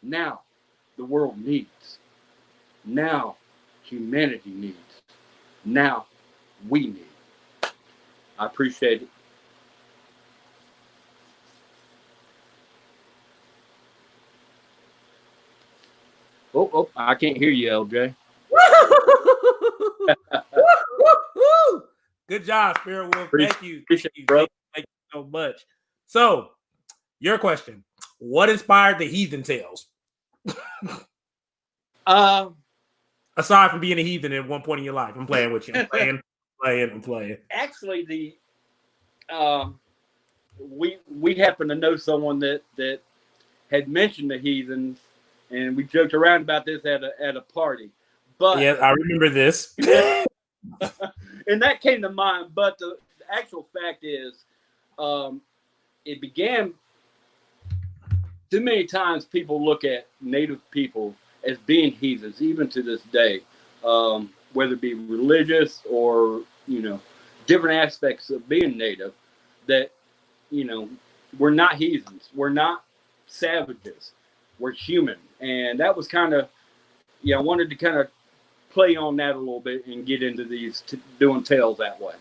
Now, the world needs. Now humanity needs. Now we need. I appreciate it. Oh, I can't hear you, LJ. Good job, Spirit Wolf. Thank you. Appreciate it, bro. Thank you so much. So, your question. What inspired the Heathen Tales? Aside from being a heathen at one point in your life. I'm playing with you. I'm playing. Actually, we happen to know someone that had mentioned the heathens, and we joked around about this at a party. But yeah, I remember this. and that came to mind. But the actual fact is, it began. Too many times people look at Native people as being heathens, even to this day, whether it be religious or, different aspects of being Native, that, we're not heathens. We're not savages. We're human. And that was kind of, I wanted to kind of play on that a little bit and get into these, doing tales that way.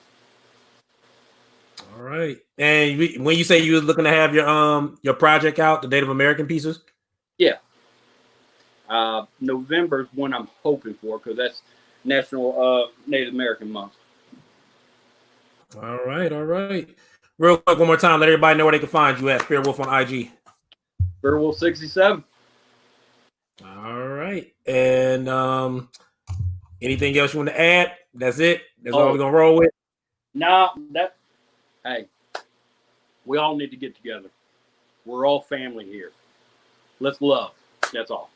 All right. And when you say you were looking to have your project out, the Native American pieces? Yeah. November is when I'm hoping for, because that's National Native American Month. All right. Real quick, one more time, let everybody know where they can find you at. Spirit Wolf on IG. Spirit Wolf 67. All right. And anything else you want to add? That's it. That's all we're gonna roll with. No, hey, we all need to get together. We're all family here. Let's love. That's all.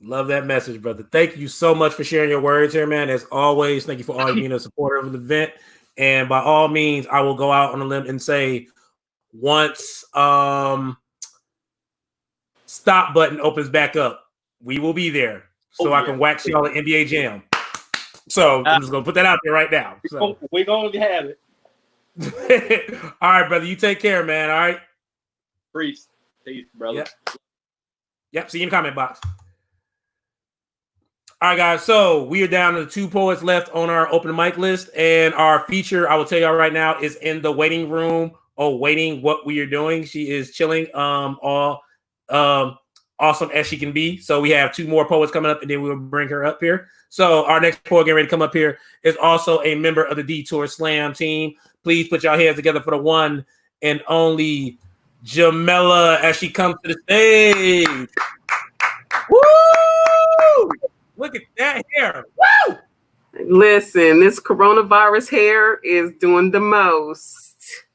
Love that message, brother. Thank you so much for sharing your words here, man. As always, thank you for always being a supporter of the event. And by all means, I will go out on a limb and say, once stop button opens back up, we will be there. So I can wax y'all at NBA Jam. So I'm just gonna put that out there right now. So we're gonna have it. All right, brother. You take care, man. All right. Peace, brother. Yep. See you in the comment box. All right, guys. So we are down to 2 poets left on our open mic list, and our feature, I will tell y'all right now, is in the waiting room, waiting what we are doing. She is chilling, all awesome as she can be. So we have 2 more poets coming up, and then we will bring her up here. So our next poet getting ready to come up here is also a member of the Detour Slam team. Please put your hands together for the one and only Jamela as she comes to the stage. Woo! Look at that hair. Woo! Listen, this coronavirus hair is doing the most.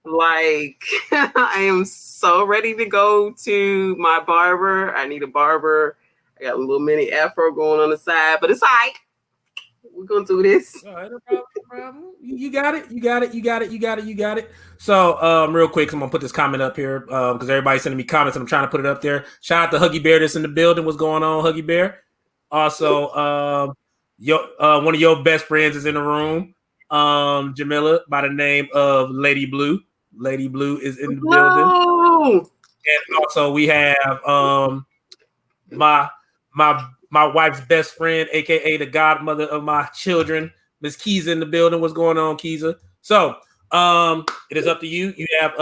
Like, I am so ready to go to my barber. I need a barber. I got a little mini afro going on the side, but it's all right. We're going to do this. No problem. You got it. So, real quick, I'm going to put this comment up here because everybody's sending me comments and I'm trying to put it up there. Shout out to Huggy Bear that's in the building. What's going on, Huggy Bear? Also, one of your best friends is in the room, Jamila, by the name of Lady Blue. Lady Blue is in the building. And also we have my wife's best friend, aka the godmother of my children, Miss Keeza, in the building. What's going on, Keeza? So it is up to you. You have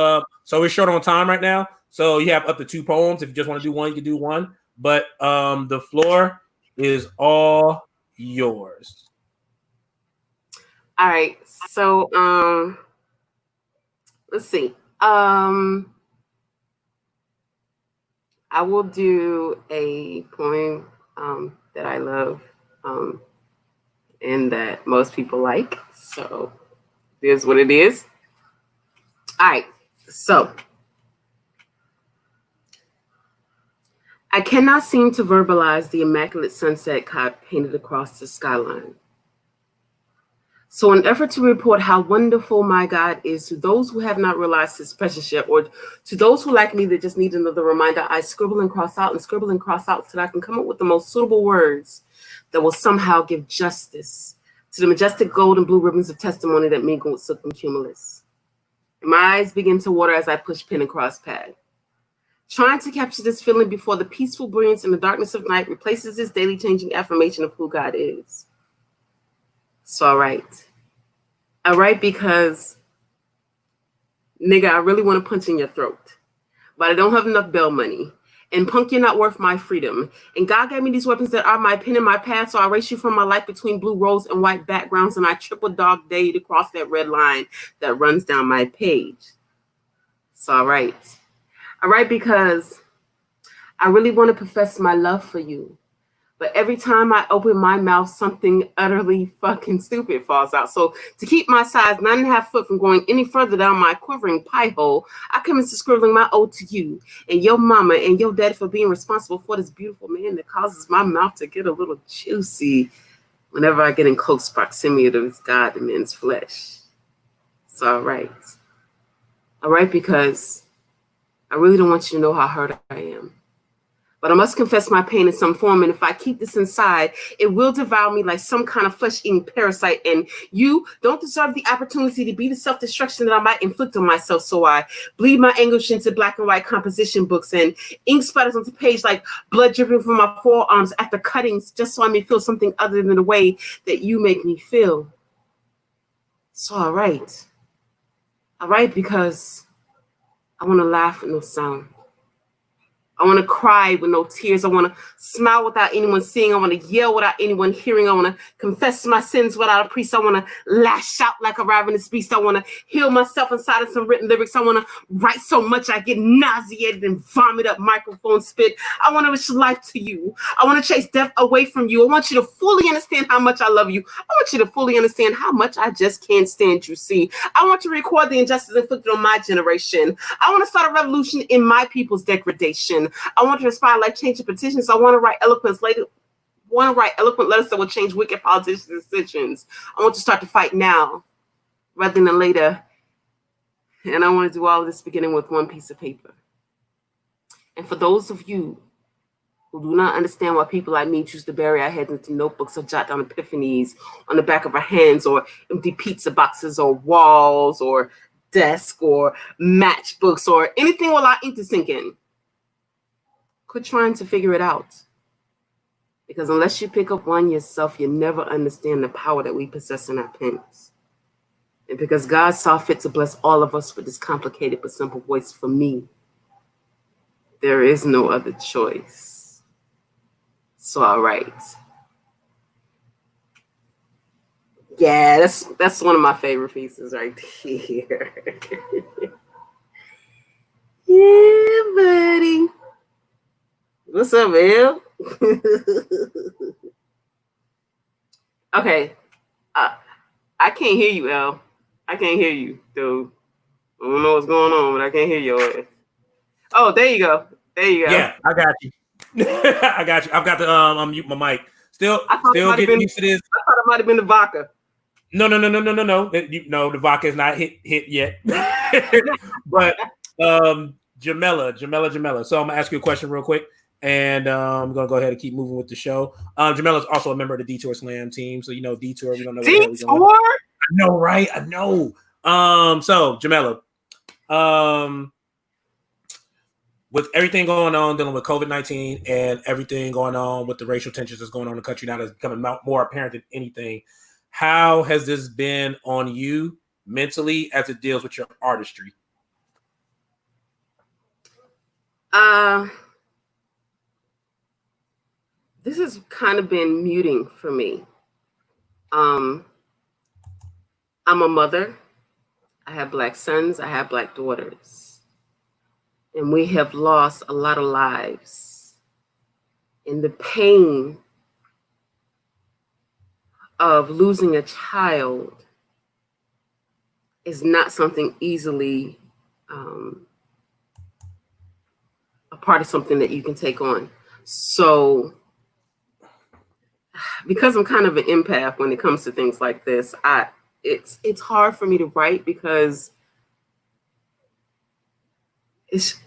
so we're short on time right now. So you have up to 2 poems. If you just want to do one, you can do one. But the floor is all yours. All right. So let's see. I will do a poem that I love and that most people like. So here's what it is. All right. So I cannot seem to verbalize the immaculate sunset cloud painted across the skyline. So in effort to report how wonderful my God is to those who have not realized his presence yet, or to those who like me that just need another reminder, I scribble and cross out so that I can come up with the most suitable words that will somehow give justice to the majestic gold and blue ribbons of testimony that mingle with silk and cumulus. My eyes begin to water as I push pen across pad. trying to capture this feeling before the peaceful brilliance in the darkness of night replaces this daily changing affirmation of who God is. So I write because, nigga, I really want to punch in your throat, but I don't have enough bail money. And punk, you're not worth my freedom. And God gave me these weapons that are my pen and my path, so I erase you from my life between blue rose and white backgrounds, and I triple dog dare you to cross that red line that runs down my page. So I write because I really want to profess my love for you. But every time I open my mouth, something utterly fucking stupid falls out. So to keep my size 9.5 foot from going any further down my quivering pie hole, I commence to scribbling my ode to you and your mama and your daddy for being responsible for this beautiful man that causes my mouth to get a little juicy whenever I get in close proximity to this God in man's flesh. So I write because I really don't want you to know how hurt I am. But I must confess my pain in some form, and if I keep this inside, it will devour me like some kind of flesh-eating parasite, and you don't deserve the opportunity to be the self-destruction that I might inflict on myself, so I bleed my anguish into black and white composition books, and ink splatters onto page like blood dripping from my forearms after cuttings, just so I may feel something other than the way that you make me feel. So I write because I want to laugh with no sound. I want to cry with no tears. I want to smile without anyone seeing. I want to yell without anyone hearing. I want to confess my sins without a priest. I want to lash out like a ravenous beast. I want to heal myself inside of some written lyrics. I want to write so much I get nauseated and vomit up microphone spit. I want to wish life to you. I want to chase death away from you. I want you to fully understand how much I love you. I want you to fully understand how much I just can't stand you. See, I want to record the injustice inflicted on my generation. I want to start a revolution in my people's degradation. I want to inspire life-changing petitions. I want to write eloquent letters that will change wicked politicians' decisions. I want to start to fight now rather than later. And I want to do all of this beginning with one piece of paper. And for those of you who do not understand why people like me choose to bury our heads into notebooks or jot down epiphanies on the back of our hands or empty pizza boxes or walls or desk or matchbooks or anything will allow ink to sink in, quit trying to figure it out. Because unless you pick up one yourself, you never understand the power that we possess in our pens. And because God saw fit to bless all of us with this complicated but simple voice, for me, there is no other choice. So I write. Yeah, that's one of my favorite pieces right here. Yeah, buddy. What's up, Bill? Okay. I can't hear you, El. I can't hear you, dude. I don't know what's going on, but I can't hear you. Oh, there you go. Yeah, I got you. I got you. I've got to unmute my mic. Still getting used to this. I thought it might have been the vodka. No. No, the vodka is not hit yet. But Jamela. So I'm gonna ask you a question real quick. And I'm going to go ahead and keep moving with the show. Jamela is also a member of the Detour Slam team. So, Detour, we don't know where we're going. I know, right? I know. So, Jamela, with everything going on, dealing with COVID-19 and everything going on with the racial tensions that's going on in the country now that's becoming more apparent than anything, how has this been on you mentally as it deals with your artistry? This has kind of been muting for me. I'm a mother. I have Black sons. I have Black daughters. And we have lost a lot of lives. And the pain of losing a child is not something easily a part of something that you can take on. So, because I'm kind of an empath when it comes to things like this, it's hard for me to write because it's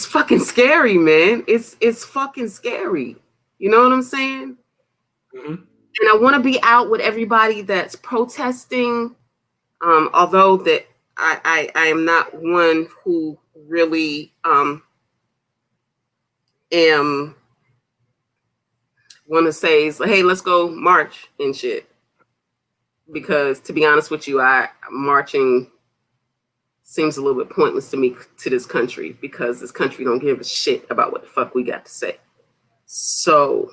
fucking scary, man. It's fucking scary. You know what I'm saying? Mm-hmm. And I want to be out with everybody that's protesting, although that I am not one who really am want to say is like, hey, let's go march and shit. Because to be honest with you, marching seems a little bit pointless to me to this country, because this country don't give a shit about what the fuck we got to say. So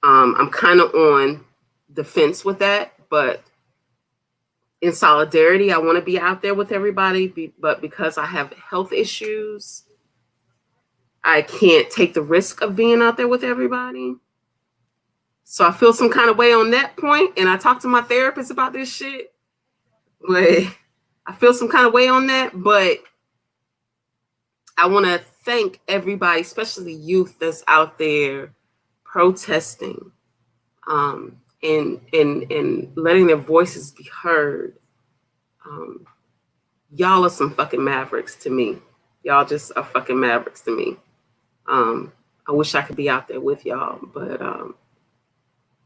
I'm kind of on the fence with that, but in solidarity, I want to be out there with everybody, but because I have health issues, I can't take the risk of being out there with everybody. So I feel some kind of way on that point, and I talked to my therapist about this shit, but I feel some kind of way on that. But I want to thank everybody, especially the youth that's out there protesting, and letting their voices be heard. Y'all are some fucking mavericks to me. Y'all just are fucking mavericks to me. I wish I could be out there with y'all, but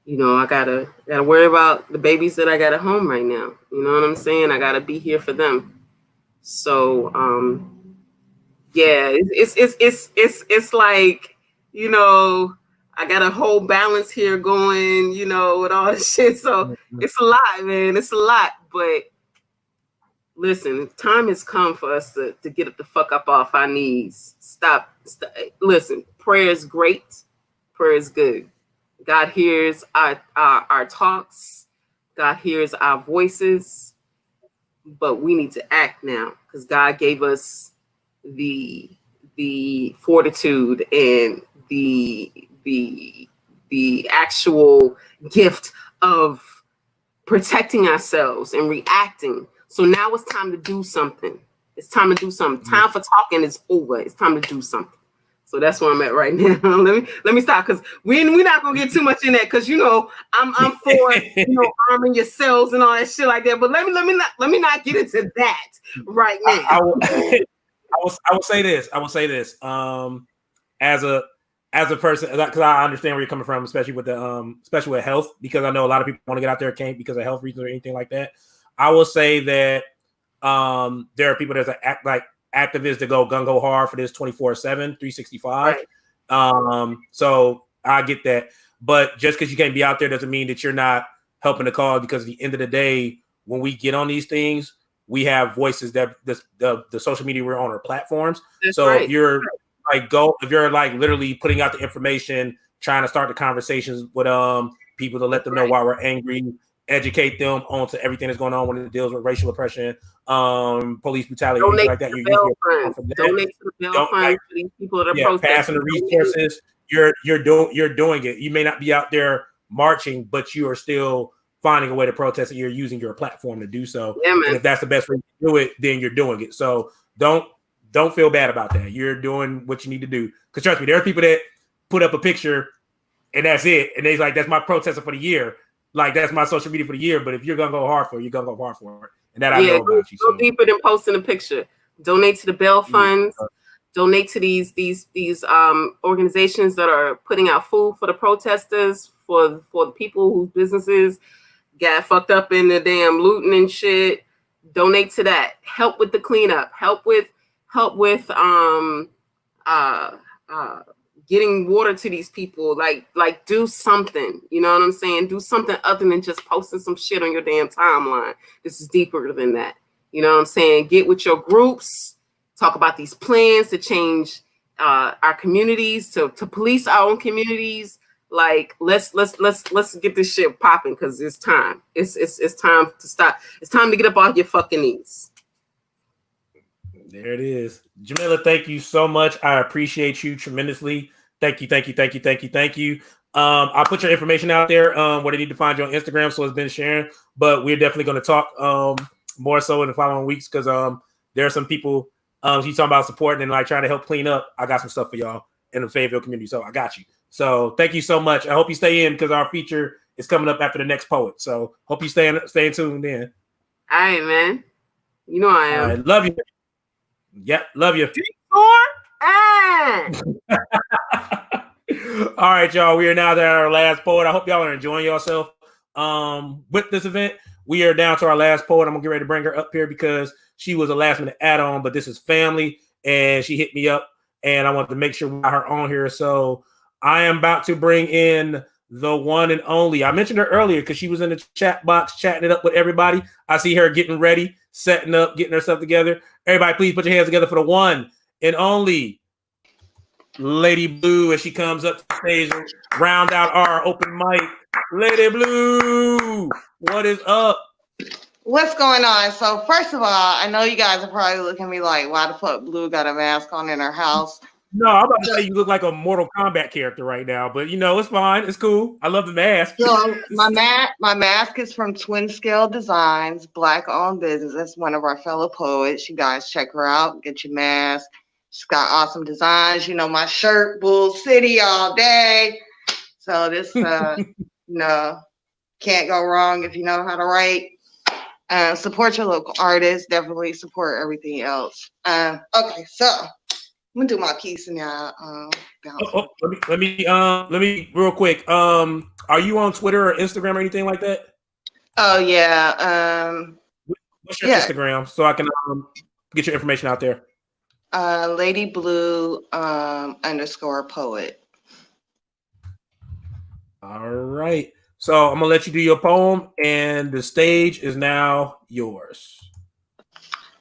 you know, I gotta worry about the babies that I got at home right now. You know what I'm saying? I gotta be here for them. So yeah, it's like, you know, I got a whole balance here going, you know, with all this shit. So it's a lot, man. It's a lot. But listen, time has come for us to get the fuck up off our knees. Stop. Listen, prayer is great. Prayer is good. God hears our talks. God hears our voices. But we need to act now, because God gave us the fortitude and the actual gift of protecting ourselves and reacting. So now it's time to do something. It's time to do something. Time for talking is over. It's time to do something. So that's where I'm at right now. let me stop, because we're not gonna get too much in that, because you know I'm for you know arming yourselves and all that shit like that. But let me not get into that right now. I will say this. As a person, because I understand where you're coming from, especially with health, because I know a lot of people want to get out there, can't because of health reasons or anything like that. I will say that there are people that act like activists that go gung-ho hard for this 24/7, 365. Right. So I get that. But just because you can't be out there doesn't mean that you're not helping the cause, because at the end of the day, when we get on these things, we have voices that the social media we're on are platforms. That's so right. If you're like literally putting out the information, trying to start the conversations with people to let them know why we're angry, educate them onto everything that's going on when it deals with racial oppression, police brutality, anything like that. Donate to the bail fund for these people that are protesting. Passing the resources. You're doing it. You may not be out there marching, but you are still finding a way to protest, and you're using your platform to do so. Yeah, and if that's the best way to do it, then you're doing it. So don't feel bad about that. You're doing what you need to do. Because trust me, there are people that put up a picture and that's it. And they're like, that's my protester for the year. Like, that's my social media for the year. But if you're going to go hard for it, you're going to go hard for it. And that I know about you. Go deeper than posting a picture. Donate to the bail funds. Donate to these organizations that are putting out food for the protesters, for the people whose businesses got fucked up in the damn looting and shit. Donate to that. Help with the cleanup. Help with getting water to these people. Like do something. You know what I'm saying? Do something other than just posting some shit on your damn timeline. This is deeper than that. You know what I'm saying? Get with your groups. Talk about these plans to change our communities, to police our own communities. Like, let's get this shit popping, because it's time. It's time to stop. It's time to get up off your fucking knees. There it is. Jamila, thank you so much. I appreciate you tremendously. Thank you. I'll put your information out there where they need to find you on Instagram, so it's been sharing. But we're definitely going to talk more so in the following weeks, because there are some people he's talking about supporting and like trying to help clean up. I got some stuff for y'all in the Fayetteville community, so I got you. So thank you so much. I hope you stay in, because our feature is coming up after the next poet. So hope you stay tuned in. All right, man. You know I am. All right, love you. Yep, love you. All right, y'all. We are now at our last poet. I hope y'all are enjoying yourself with this event. We are down to our last poet. I'm gonna get ready to bring her up here because she was a last minute add-on, but this is family. and she hit me up, and I wanted to make sure we got her on here. So I am about to bring in the one and only. I mentioned her earlier because she was in the chat box chatting it up with everybody. I see her getting ready, setting up, getting herself together. Everybody, please put your hands together for the one and only Lady Blue as she comes up to the stage and round out our open mic. Lady Blue, what is up? What's going on? So first of all, I know you guys are probably looking at me like, why the fuck Blue got a mask on in her house? No, I'm about to say you look like a Mortal Kombat character right now, but you know, it's fine. It's cool. I love the mask. So my mask is from Twin Scale Designs, Black-owned business. That's one of our fellow poets. You guys check her out. Get your mask. She's got awesome designs. You know, my shirt, Bull City all day. So this, can't go wrong if you know how to write. Support your local artists. Definitely support everything else. Okay, so I'm gonna do my piece now. Let me real quick. Are you on Twitter or Instagram or anything like that? Oh yeah. What's your Instagram so I can get your information out there? Lady Blue _ poet. All right. So I'm gonna let you do your poem, and the stage is now yours.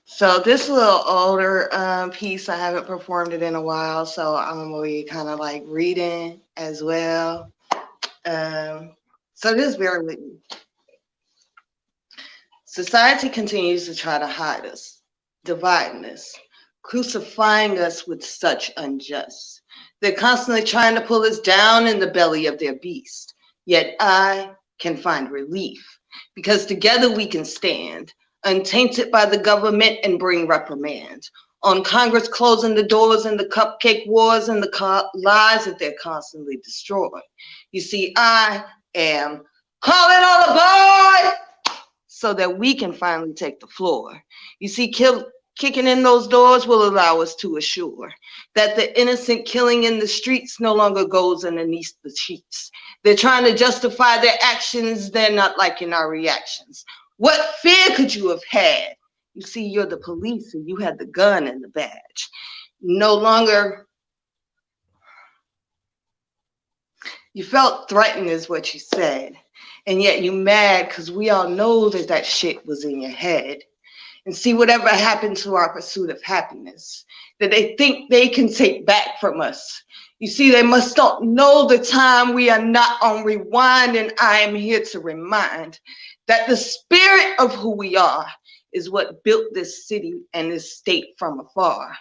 So this little older piece, I haven't performed it in a while, so I'm gonna be kind of like reading as well. So just bear with me. Society continues to try to hide us, dividing us, crucifying us with such unjust. They're constantly trying to pull us down in the belly of their beast. Yet I can find relief because together we can stand, untainted by the government, and bring reprimand on Congress closing the doors and the cupcake wars and the lies that they're constantly destroying. You see, I am calling all aboard so that we can finally take the floor. You see, kicking in those doors will allow us to assure that the innocent killing in the streets no longer goes underneath the sheets. They're trying to justify their actions. They're not liking our reactions. What fear could you have had? You see, you're the police and you had the gun and the badge. No longer, you felt threatened is what you said. And yet you mad because we all know that that shit was in your head. And see, whatever happened to our pursuit of happiness that they think they can take back from us. You see, they must not know the time we are not on rewind, and I am here to remind that the spirit of who we are is what built this city and this state from afar.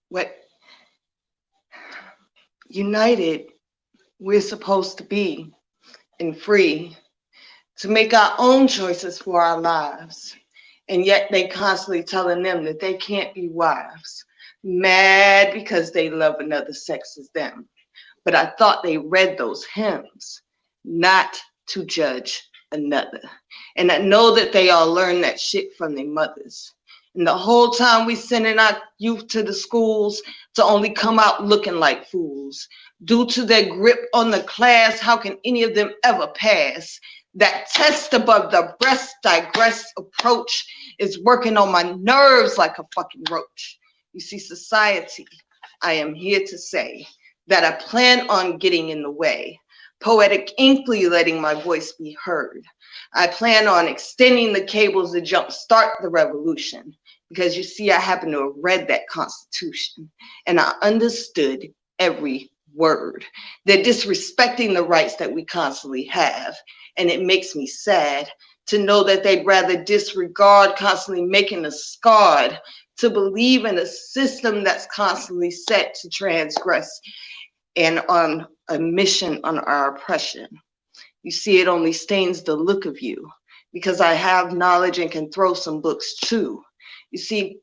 What united we're supposed to be and free to make our own choices for our lives. And yet they constantly telling them that they can't be wives, mad because they love another sex as them. But I thought they read those hymns, not to judge another. And I know that they all learned that shit from their mothers. And the whole time we sending our youth to the schools to only come out looking like fools. Due to their grip on the class, how can any of them ever pass? That test above the breast digress approach is working on my nerves like a fucking roach. You see, society, I am here to say that I plan on getting in the way, poetic inkly letting my voice be heard. I plan on extending the cables to jumpstart the revolution because you see, I happen to have read that Constitution and I understood every word. They're disrespecting the rights that we constantly have. And it makes me sad to know that they'd rather disregard constantly making us scarred to believe in a system that's constantly set to transgress and on a mission on our oppression. You see, it only stains the look of you because I have knowledge and can throw some books too. You see,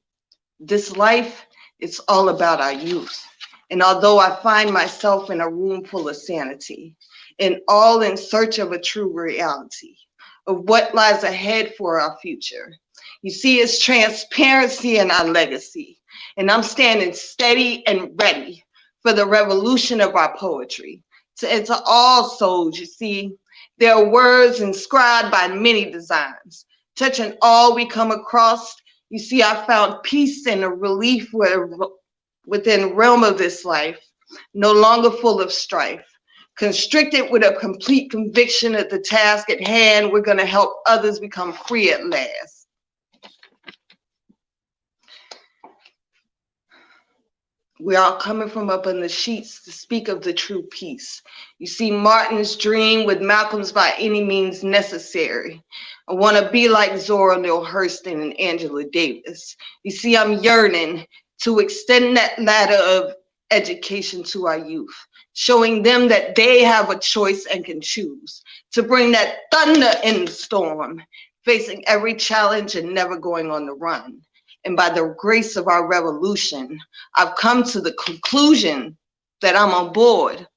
this life, it's all about our youth. And although I find myself in a room full of sanity, and all in search of a true reality of what lies ahead for our future. You see, it's transparency in our legacy. And I'm standing steady and ready for the revolution of our poetry to enter all souls. You see, There are words inscribed by many designs, touching all we come across. You see, I found peace and a relief within the realm of this life, no longer full of strife. Constricted with a complete conviction of the task at hand, we're going to help others become free at last. We're all coming from up in the sheets to speak of the true peace. You see, Martin's dream with Malcolm's by any means necessary. I want to be like Zora Neale Hurston and Angela Davis. You see, I'm yearning to extend that ladder of education to our youth, showing them that they have a choice and can choose, to bring that thunder in the storm, facing every challenge and never going on the run. And by the grace of our revolution, I've come to the conclusion that I'm on board,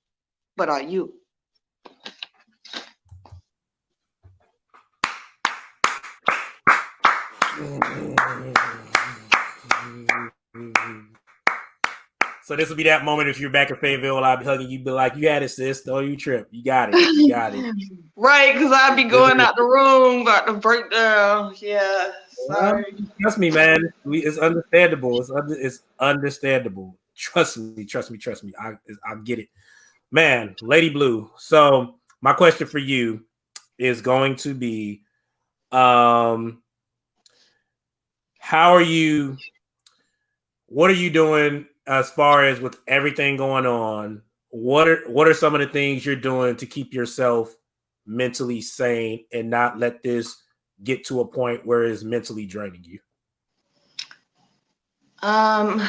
but are you? So this will be that moment if you're back in Fayetteville, I'll be hugging you, be like, you had it, sis. Don't you trip. You got it. You got it. Right, because I'd be going out the room, about to break down. Yeah, sorry. Trust me, man. It's understandable. It's understandable. Trust me. I get it. Man, Lady Blue. So my question for you is going to be, what are you doing as far as with everything going on? What are some of the things you're doing to keep yourself mentally sane and not let this get to a point where it's mentally draining you? I'm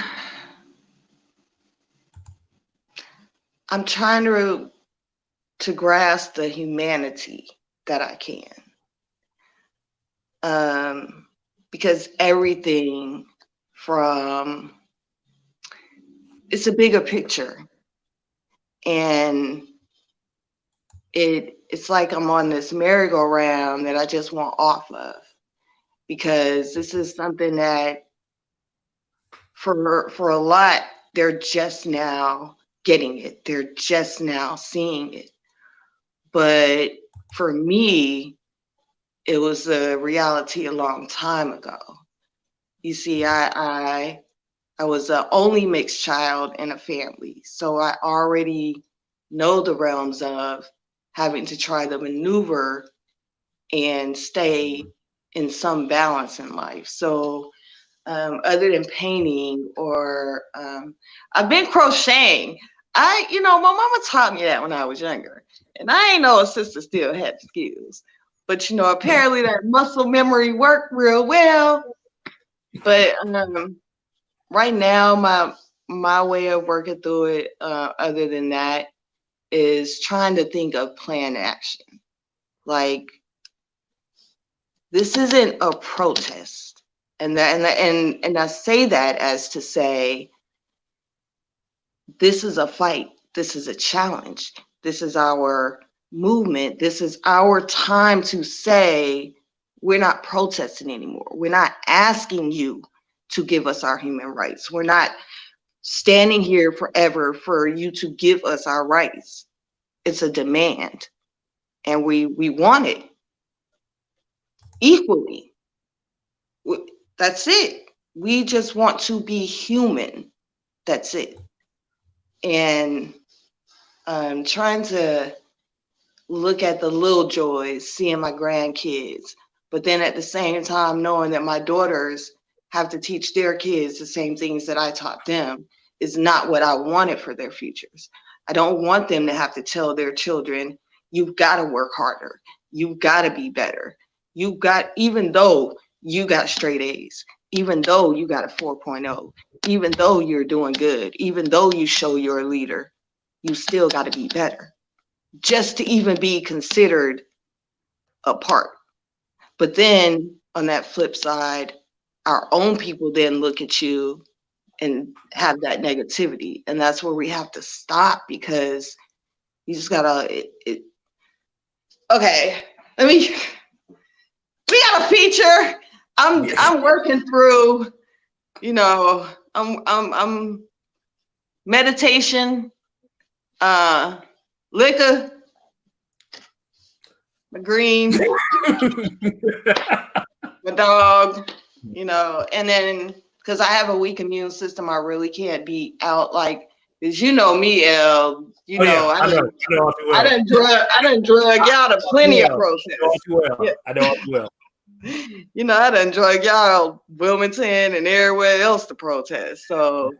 trying to grasp the humanity that I can. Because everything from, it's a bigger picture. And it's like I'm on this merry-go-round that I just want off of, because this is something that for a lot, they're just now getting it. They're just now seeing it. But for me, it was a reality a long time ago. You see, I was the only mixed child in a family, so I already know the realms of having to try to maneuver and stay in some balance in life. So other than painting or I've been crocheting. My mama taught me that when I was younger, and I ain't know a sister still had skills. But apparently that muscle memory worked real well. But right now, my way of working through it, other than that, is trying to think of planned action. Like, this isn't a protest, and I say that as to say, this is a fight. This is a challenge. This is our movement. This is our time to say, we're not protesting anymore. We're not asking you to give us our human rights. We're not standing here forever for you to give us our rights. It's a demand, and we want it equally. That's it. We just want to be human. That's it. And I'm trying to look at the little joys, seeing my grandkids, but then at the same time knowing that my daughters have to teach their kids the same things that I taught them is not what I wanted for their futures. I don't want them to have to tell their children, you've got to work harder. You've got to be better. Even though you got straight A's, even though you got a 4.0, even though you're doing good, even though you show you're a leader, you still got to be better just to even be considered a part. But then on that flip side, our own people then look at you and have that negativity. And that's where we have to stop, because you just gotta, okay, we got a feature. I'm working through, I'm meditation, liquor, my green, my dog, you know, and then because I have a weak immune system, I really can't be out like, as you know me, El, you know, I know all too well. I done drug y'all to plenty of protests. I know all too well. Yeah. I know all too well. You know, I done drug y'all Wilmington and everywhere else to protest. So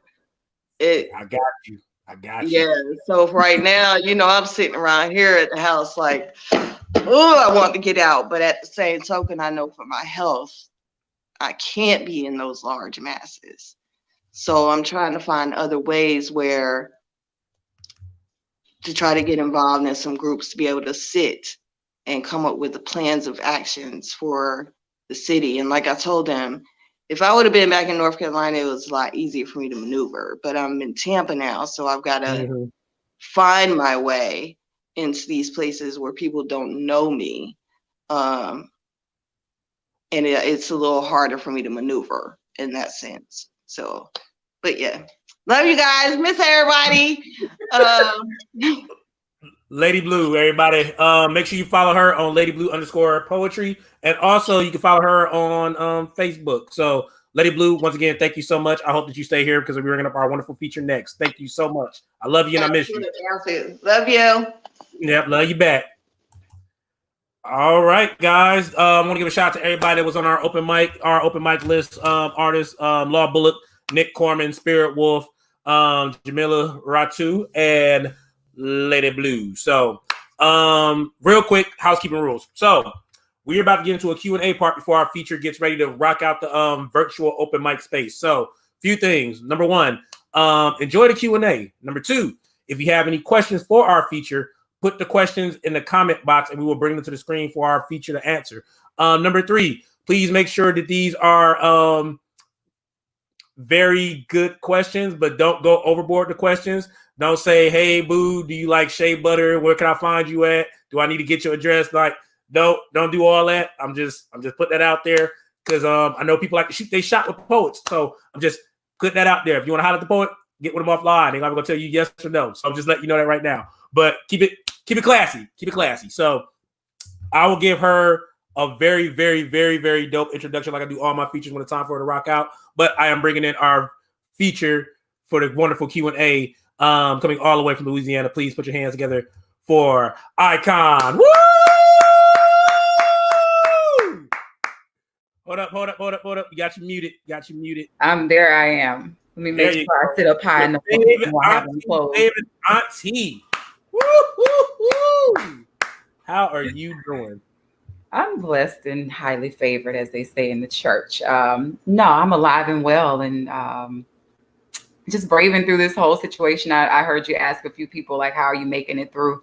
I got you. Yeah. So right now, you know, I'm sitting around here at the house like, oh, I want to get out. But at the same token, I know for my health, I can't be in those large masses. So I'm trying to find other ways where to try to get involved in some groups to be able to sit and come up with the plans of actions for the city. And like I told them, if I would have been back in North Carolina, it was a lot easier for me to maneuver. But I'm in Tampa now, so I've got to find my way into these places where people don't know me. And it's a little harder for me to maneuver in that sense. So, but yeah. Love you guys. Miss everybody. Lady Blue, everybody. Make sure you follow her on Lady Blue _poetry. And also you can follow her on Facebook. So Lady Blue, once again, thank you so much. I hope that you stay here because we're bringing up our wonderful feature next. Thank you so much. I love you and I miss you. Love you. Yep, love you back. All right, guys. I want to give a shout out to everybody that was on our open mic list. Artists, Law Bullock, Nick Corman, Spirit Wolf, Jamila Ratu, and Lady Blue. So, real quick, housekeeping rules. So, we're about to get into a Q&A part before our feature gets ready to rock out the virtual open mic space. So, few things. Number one, enjoy the Q&A. Number two, if you have any questions for our feature, put the questions in the comment box and we will bring them to the screen for our feature to answer. Number three, please make sure that these are very good questions, but don't go overboard the questions. Don't say, hey, boo, do you like shea butter? Where can I find you at? Do I need to get your address? Like, don't do all that. I'm just putting that out there because I know people like to shoot they shot with poets. So I'm just putting that out there. If you want to holler at the poet, get with them offline. They're not going to tell you yes or no. So I'm just letting you know that right now. But keep it classy. Keep it classy. So I will give her a very, very, very, very dope introduction like I do all my features when it's time for her to rock out. But I am bringing in our feature for the wonderful Q&A coming all the way from Louisiana. Please put your hands together for iCon. Woo! Hold up. You got you muted. There I am. Let me make sure I sit up high enough while having clothes. David Auntie. Woo! How are you doing? I'm blessed and highly favored, as they say in the church. No, I'm alive and well, and just braving through this whole situation. I heard you ask a few people, like, how are you making it through?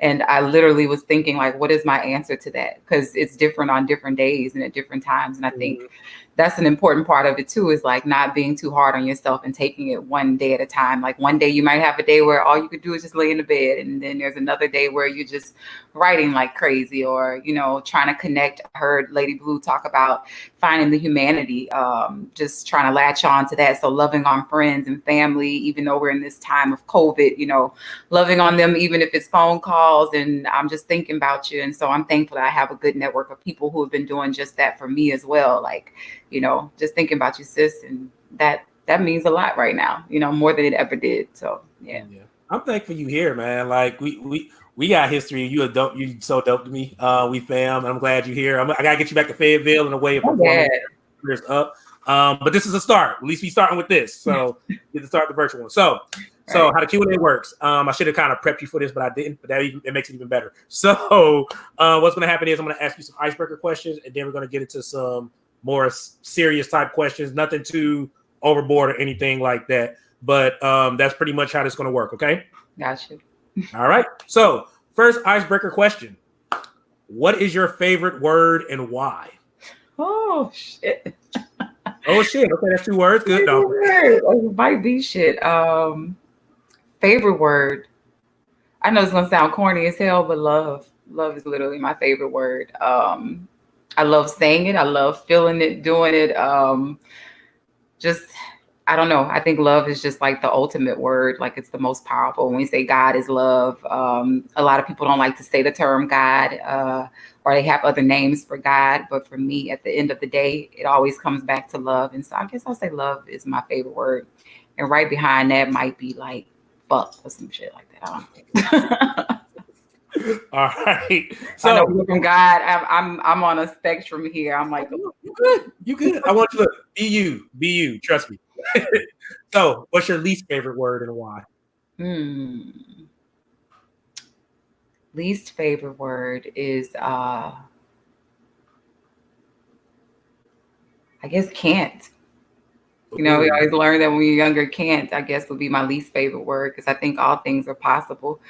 And I literally was thinking, like, what is my answer to that? Because it's different on different days and at different times. And I think that's an important part of it too, is like not being too hard on yourself and taking it one day at a time. Like one day you might have a day where all you could do is just lay in the bed. And then there's another day where you're just writing like crazy or, you know, trying to connect. I heard Lady Blue talk about finding the humanity, just trying to latch on to that. So loving on friends and family, even though we're in this time of COVID, you know, loving on them, even if it's phone calls. And I'm just thinking about you. And so I'm thankful that I have a good network of people who have been doing just that for me as well. Like, you know, just thinking about you, sis. And that means a lot right now, you know, more than it ever did. So, yeah. I'm thankful you here, man. Like we got history. You so dope to me. We fam. I'm glad you're here. I gotta get you back to Fayetteville in a way of performing careers up. But this is a start. At least we starting with this. So get to start the virtual one. So how the Q&A works. I should have kind of prepped you for this, but I didn't. But it makes it even better. So what's gonna happen is I'm gonna ask you some icebreaker questions, and then we're gonna get into some more serious type questions. Nothing too overboard or anything like that. But that's pretty much how this is gonna work. Okay. Gotcha. All right. So first icebreaker question. What is your favorite word and why? Oh, shit. Oh, shit. Okay, that's 2 words. Good. No. It might be shit. Favorite word. I know it's going to sound corny as hell, but love. Love is literally my favorite word. I love saying it. I love feeling it, doing it. Just I don't know. I think love is just like the ultimate word. Like it's the most powerful. When we say God is love, a lot of people don't like to say the term God, or they have other names for God. But for me, at the end of the day, it always comes back to love. And so I guess I'll say love is my favorite word. And right behind that might be like fuck or some shit like that. I don't know. All right. So I know So people from God, I'm on a spectrum here. I'm like, you good. You good. I want you to be you. Be you. Trust me. So what's your least favorite word and why? Least favorite word is I guess can't. You know, we always learn that when you're younger, can't, I guess, would be my least favorite word, because I think all things are possible.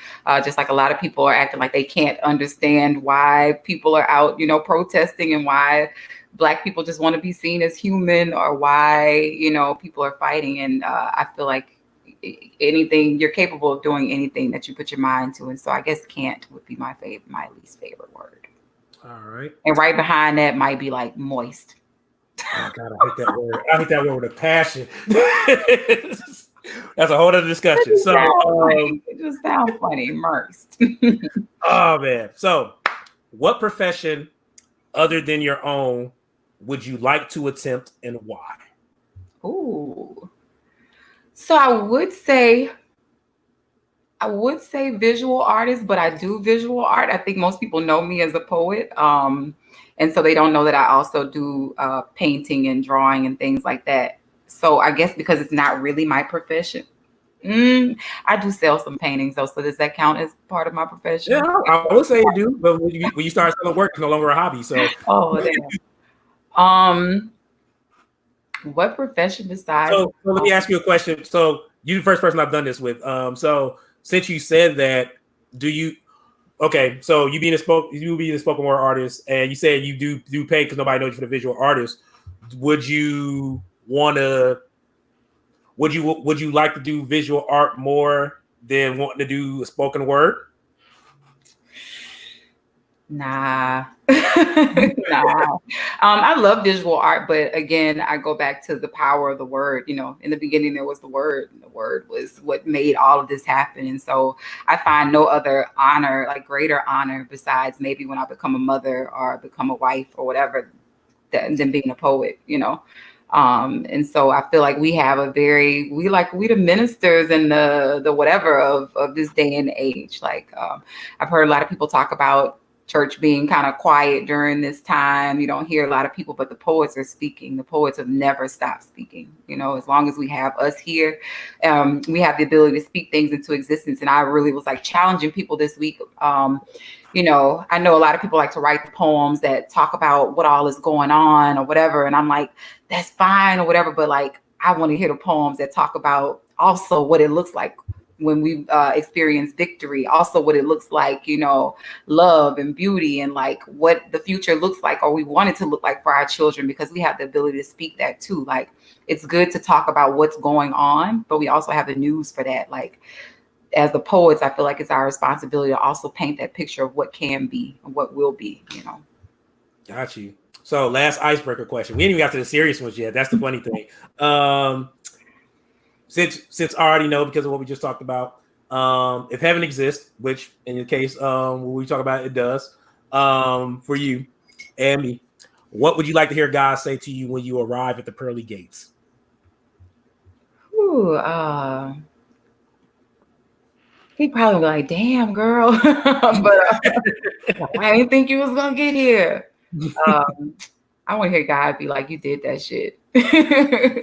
Just like a lot of people are acting like they can't understand why people are out, you know, protesting, and why Black people just want to be seen as human, or why, you know, people are fighting. And I feel like anything, you're capable of doing anything that you put your mind to. And so I guess can't would be my least favorite word. All right. And right behind that might be like moist. Oh God, I hate that word. I hate that word with a passion. That's a whole other discussion. So it just sounds funny, immersed. Oh man. So what profession other than your own would you like to attempt, and why? Ooh. So I would say visual artist, but I do visual art. I think most people know me as a poet. And so they don't know that I also do painting and drawing and things like that. So I guess because it's not really my profession. I do sell some paintings though. So does that count as part of my profession? Yeah, I would say you do, but when you start selling work, it's no longer a hobby. So what profession besides? So let me ask you a question. So you're the first person I've done this with. So since you said that, so you being a spoken word artist, and you said you do pay because nobody knows you for the visual artist. Would you like to do visual art more than wanting to do a spoken word? Nah. Nah. I love visual art, but again, I go back to the power of the word. You know, in the beginning there was the word, and the word was what made all of this happen. And so I find no other honor, like greater honor, besides maybe when I become a mother or become a wife or whatever, than being a poet, you know. And so I feel like we have we the ministers and the whatever of this day and age. Like I've heard a lot of people talk about church being kind of quiet during this time. You don't hear a lot of people, but the poets are speaking. The poets have never stopped speaking. You know, as long as we have us here, we have the ability to speak things into existence. And I really was like challenging people this week. You know, I know a lot of people like to write the poems that talk about what all is going on or whatever. And I'm like, that's fine or whatever. But like, I want to hear the poems that talk about also what it looks like when we experience victory, also what it looks like, you know, love and beauty, and like what the future looks like, or we want it to look like for our children, because we have the ability to speak that too. Like, it's good to talk about what's going on, but we also have the news for that. Like, as the poets, I feel like it's our responsibility to also paint that picture of what can be and what will be, you know. Got you. So last icebreaker question. We ain't even got to the serious ones yet. That's the funny thing. Since I already know because of what we just talked about, if heaven exists, which in your case, when we talk about it does, for you and me, what would you like to hear God say to you when you arrive at the pearly gates? Ooh, he probably be like, damn, girl. But I didn't think you was gonna get here. I want to hear God be like, you did that shit.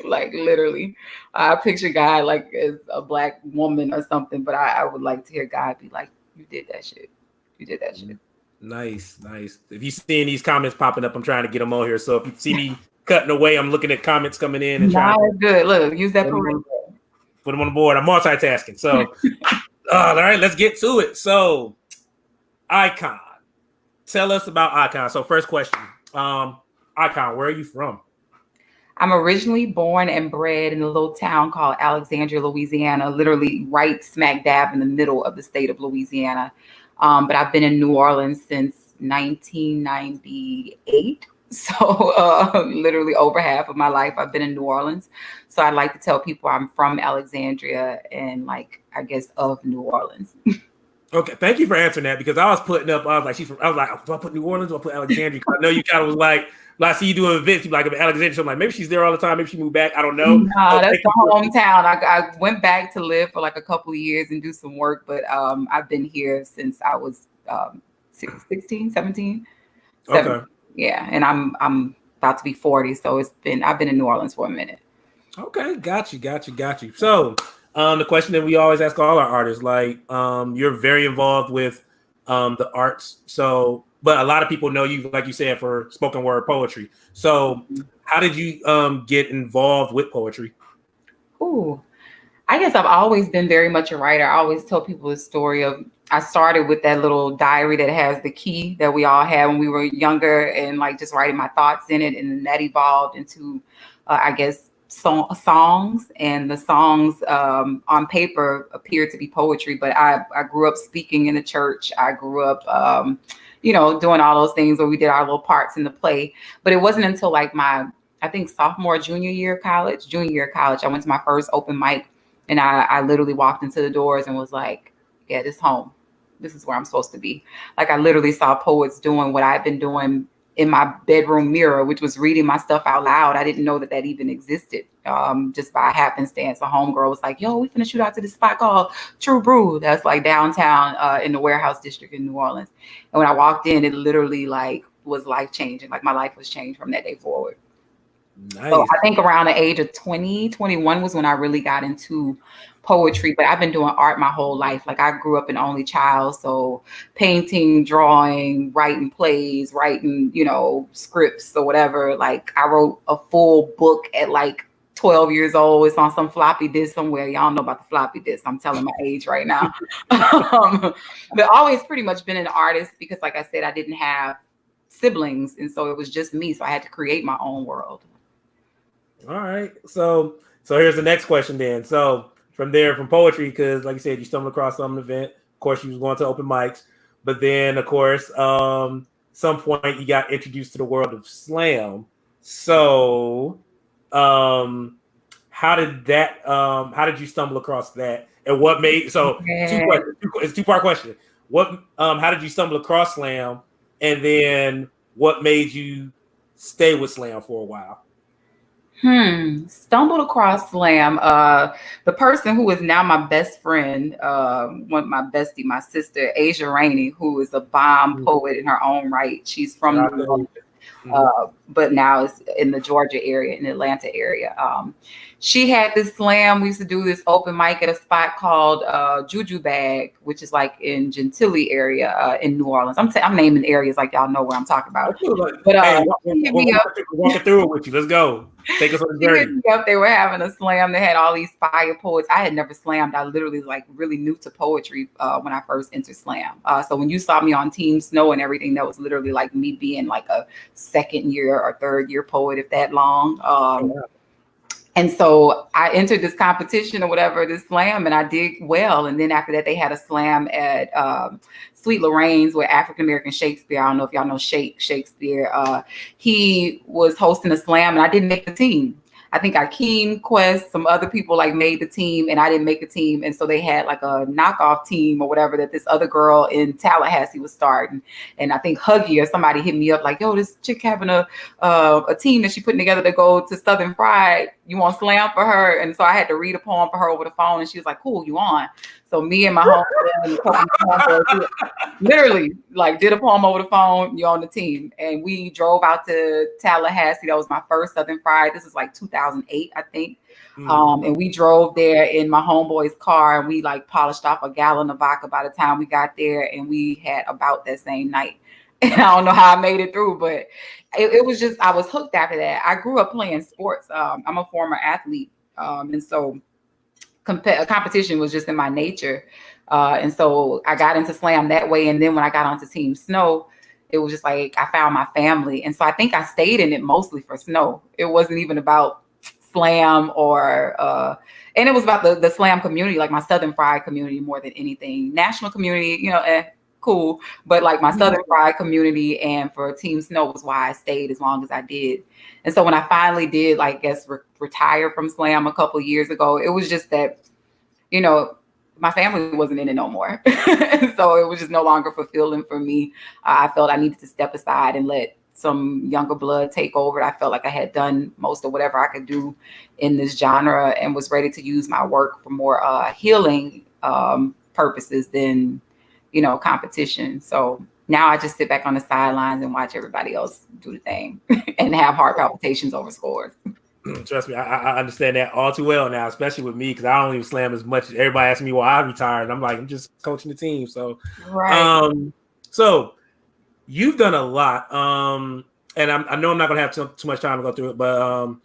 Like, literally. I picture God like as a Black woman or something, but I would like to hear God be like, you did that shit. You did that shit. Nice. If you seeing these comments popping up, I'm trying to get them on here. So if you see me cutting away, I'm looking at comments coming in and trying to good. Look, use that put them on the board. I'm multitasking. So all right, let's get to it. So iCon. Tell us about iCon. So first question. iCon, where are you from? I'm originally born and bred in a little town called Alexandria, Louisiana, literally right smack dab in the middle of the state of Louisiana. But I've been in New Orleans since 1998. So literally over half of my life, I've been in New Orleans. So I like to tell people I'm from Alexandria and like, I guess, of New Orleans. Okay, thank you for answering that because I was putting up. I was like, I was like, do I put New Orleans? Do I put Alexandria? I know you kind of was like I see you doing events. You like Alexandria. So I'm like, maybe she's there all the time. Maybe she moved back. I don't know. No, that's the hometown. I went back to live for like a couple of years and do some work, but I've been here since I was 16, 17. Okay. Yeah, and I'm about to be 40, so I've been in New Orleans for a minute. Okay, got you. So, the question that we always ask all our artists, like, you're very involved with the arts. So, but a lot of people know you, like you said, for spoken word poetry. So, how did you get involved with poetry? Ooh, I guess I've always been very much a writer. I always tell people the story of I started with that little diary that has the key that we all had when we were younger, and like just writing my thoughts in it, and then that evolved into, I guess, songs, and the songs on paper appeared to be poetry. But I grew up speaking in the church. I grew up, doing all those things where we did our little parts in the play. But it wasn't until like my, I think, junior year of college, I went to my first open mic, and I literally walked into the doors and was like, yeah, this home. This is where I'm supposed to be. Like I literally saw poets doing what I've been doing in my bedroom mirror, which was reading my stuff out loud. I didn't know that even existed. Just by happenstance, a homegirl was like, yo, we finna shoot out to this spot called True Brew. That's like downtown in the Warehouse District in New Orleans. And when I walked in, it literally like was life changing. Like my life was changed from that day forward. Nice. So I think around the age of 20, 21 was when I really got into poetry, but I've been doing art my whole life. Like I grew up an only child. So painting, drawing, writing plays, writing, scripts or whatever. Like I wrote a full book at like 12 years old. It's on some floppy disk somewhere. Y'all know about the floppy disk. I'm telling my age right now. But always pretty much been an artist because like I said, I didn't have siblings. And so it was just me. So I had to create my own world. All right. So here's the next question then. So from poetry, because like you said, you stumbled across some event. Of course, you was going to open mics, but then of course, some point you got introduced to the world of slam. So, how did you stumble across that, and what made it's a two-part question. How did you stumble across slam, and then what made you stay with slam for a while? Stumbled across slam. The person who is now my best friend, my bestie, my sister, Asia Rainey, who is a bomb poet in her own right. She's from New York, but now is in the Georgia area, in the Atlanta area. She had this slam. We used to do this open mic at a spot called Juju Bag, which is like in Gentilly area in New Orleans. I'm naming areas like y'all know where I'm talking about. But walking through it with you. Let's go. Take us on the journey. They were having a slam. They had all these fire poets. I had never slammed. I literally like really new to poetry when I first entered slam. So when you saw me on Team Snow and everything, that was literally like me being like a second year or third year poet, if that long. And so I entered this competition or whatever, this slam, and I did well. And then after that, they had a slam at Sweet Lorraine's with African American Shakespeare. I don't know if y'all know Shakespeare. He was hosting a slam, and I didn't make the team. I think Akeem, Quest, some other people like made the team, and I didn't make a team. And so they had like a knockoff team or whatever that this other girl in Tallahassee was starting. And I think Huggy or somebody hit me up like, yo, this chick having a team that she putting together to go to Southern Fried. You want slam for her? And so I had to read a poem for her over the phone, and she was like, cool, you on? So me and my homegirl literally like did a poem over the phone. You're on the team, and we drove out to Tallahassee. That was my first Southern Fried. This is like 2008, I think. And we drove there in my homeboy's car, and we like polished off a gallon of vodka by the time we got there, and we had about that same night. And I don't know how I made it through, but it was just I was hooked after that. I grew up playing sports. I'm a former athlete, and so competition was just in my nature. And so I got into slam that way. And then when I got onto Team Snow, it was just like I found my family. And so I think I stayed in it mostly for Snow. It wasn't even about slam or and it was about the slam community, like my Southern Fried community more than anything. National community, cool. But like my Southern Pride community and for Team Snow was why I stayed as long as I did. And so when I finally did, like, I guess retire from Slam a couple of years ago, it was just that, you know, my family wasn't in it no more. So it was just no longer fulfilling for me. I felt I needed to step aside and let some younger blood take over. I felt like I had done most of whatever I could do in this genre and was ready to use my work for more healing purposes than, you know, competition. So now I just sit back on the sidelines and watch everybody else do the thing and have heart palpitations over scores. Trust me, I understand that all too well now, especially with me, because I don't even slam as much. Everybody asks me why I retired, and I'm like, I'm just coaching the team. So, so you've done a lot, and I know I'm not gonna have too much time to go through it, but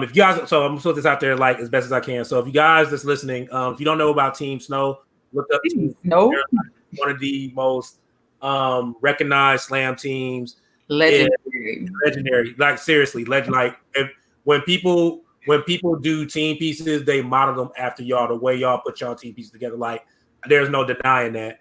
if you guys, so I'm gonna put this out there like as best as I can. So if you guys that's listening, if you don't know about Team Snow, look up Team Snow. One of the most recognized slam teams, legendary. Like seriously, legend. Like when people do team pieces, they model them after y'all. The way y'all put y'all team pieces together, like there's no denying that.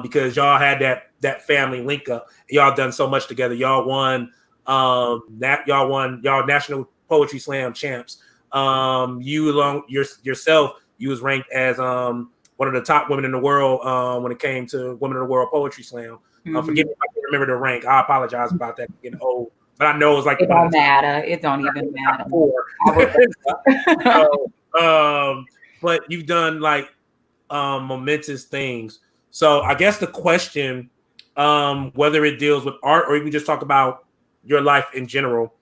Because y'all had that family link up. Y'all done so much together. Y'all won y'all National Poetry Slam champs. You along yourself, you was ranked as one of the top women in the world when it came to Women in the World Poetry Slam. Forgive me if I can't remember the rank. I apologize about that getting old. But I know it's like it don't matter. It don't even matter. But you've done like momentous things. So I guess the question, whether it deals with art or you can just talk about your life in general,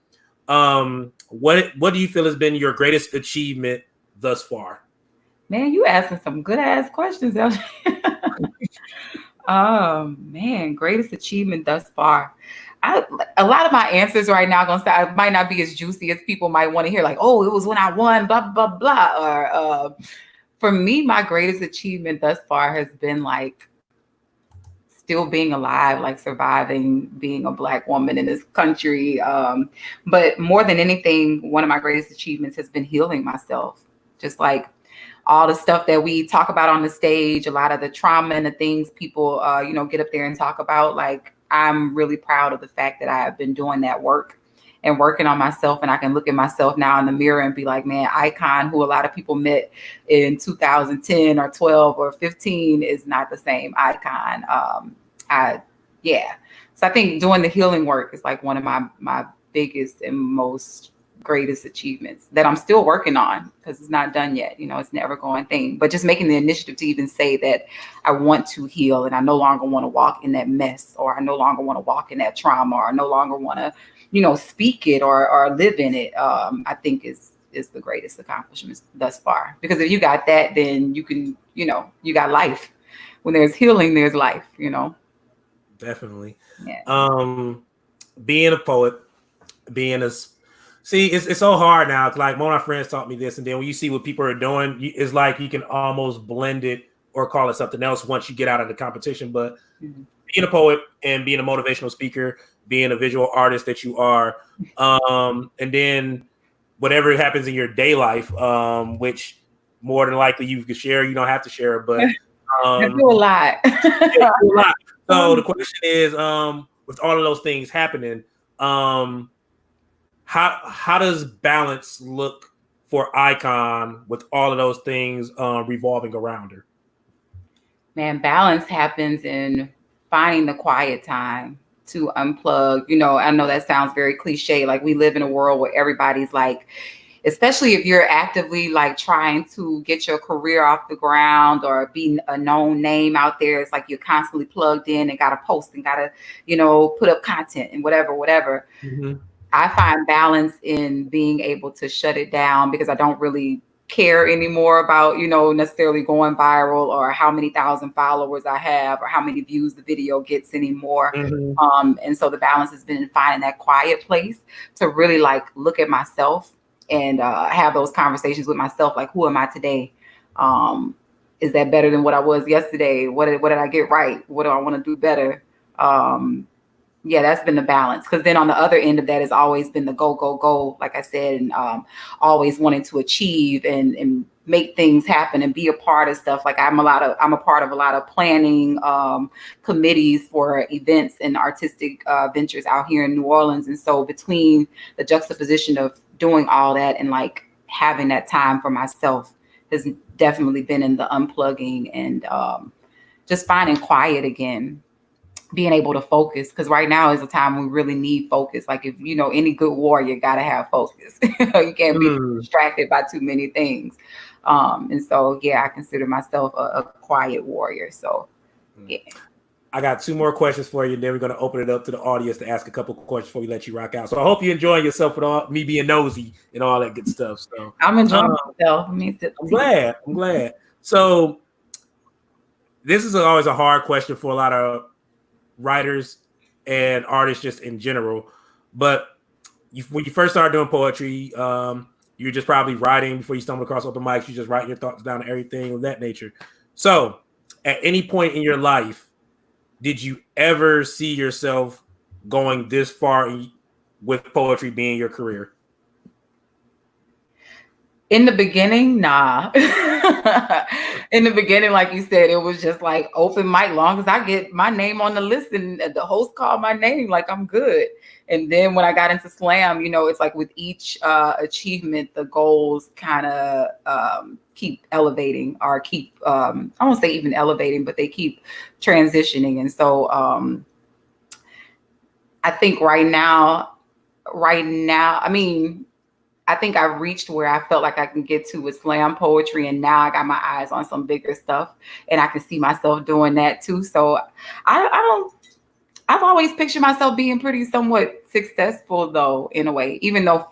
what do you feel has been your greatest achievement thus far? Man, you asking some good ass questions, LJ. Man, greatest achievement thus far. A lot of my answers right now might not be as juicy as people might want to hear. Like, oh, it was when I won, blah blah blah. Or for me, my greatest achievement thus far has been like still being alive, like surviving, being a Black woman in this country. But more than anything, one of my greatest achievements has been healing myself. Just like all the stuff that we talk about on the stage, a lot of the trauma and the things people, get up there and talk about. Like, I'm really proud of the fact that I have been doing that work and working on myself. And I can look at myself now in the mirror and be like, man, iCon, who a lot of people met in 2010 or 12 or 15 is not the same iCon. So I think doing the healing work is like one of my biggest and most greatest achievements that I'm still working on because it's not done yet. You know, it's never going thing, but just making the initiative to even say that I want to heal and I no longer want to walk in that mess, or I no longer want to walk in that trauma, or I no longer want to, speak it or live in it. I think is the greatest accomplishment thus far, because if you got that, then you can, you got life. When there's healing, there's life, Definitely. Yeah. Being a poet, it's so hard now. It's like one of my friends taught me this, and then when you see what people are doing, it's like you can almost blend it or call it something else once you get out of the competition. But being a poet and being a motivational speaker, being a visual artist that you are, and then whatever happens in your day life, which more than likely you can share, you don't have to share, but I do a lot. So the question is, with all of those things happening, how does balance look for iCon with all of those things revolving around her? Man, balance happens in finding the quiet time to unplug. I know that sounds very cliche. Like, we live in a world where everybody's like, especially if you're actively like trying to get your career off the ground or be a known name out there, it's like you're constantly plugged in and got to post and got to, put up content and whatever. Mm-hmm. I find balance in being able to shut it down because I don't really care anymore about, necessarily going viral or how many thousand followers I have or how many views the video gets anymore. Mm-hmm. And so the balance has been in finding that quiet place to really like look at myself and have those conversations with myself. Like, who am I today? Is that better than what I was yesterday? What did I get right? What do I want to do better? Yeah, that's been the balance. Because then on the other end of that has always been the go, like I said, and always wanting to achieve and make things happen and be a part of stuff. Like I'm a part of a lot of planning committees for events and artistic ventures out here in New Orleans. And so between the juxtaposition of doing all that and like having that time for myself has definitely been in the unplugging and just finding quiet again, being able to focus, because right now is a time we really need focus. Like if you know any good warrior gotta have focus. You can't be distracted by too many things. And so yeah, I consider myself a quiet warrior. So yeah. I got 2 more questions for you, and then we're going to open it up to the audience to ask a couple of questions before we let you rock out. So I hope you're enjoying yourself with all me being nosy and all that good stuff. So I'm enjoying myself. I'm glad. So this is always a hard question for a lot of writers and artists just in general. But when you first started doing poetry, you're just probably writing before you stumbled across open mics. You just writing your thoughts down and everything of that nature. So at any point in your life, did you ever see yourself going this far with poetry being your career? In the beginning, nah. In the beginning, like you said, it was just like open mic. Long as I get my name on the list and the host called my name, like I'm good. And then when I got into slam, you know, it's like with each achievement, the goals kind of keep elevating or keep, I won't say even elevating, but they keep transitioning. And so I think right now, I mean, I think I've reached where I felt like I can get to with slam poetry. And now I got my eyes on some bigger stuff and I can see myself doing that too. So I've always pictured myself being pretty somewhat successful though, in a way, even though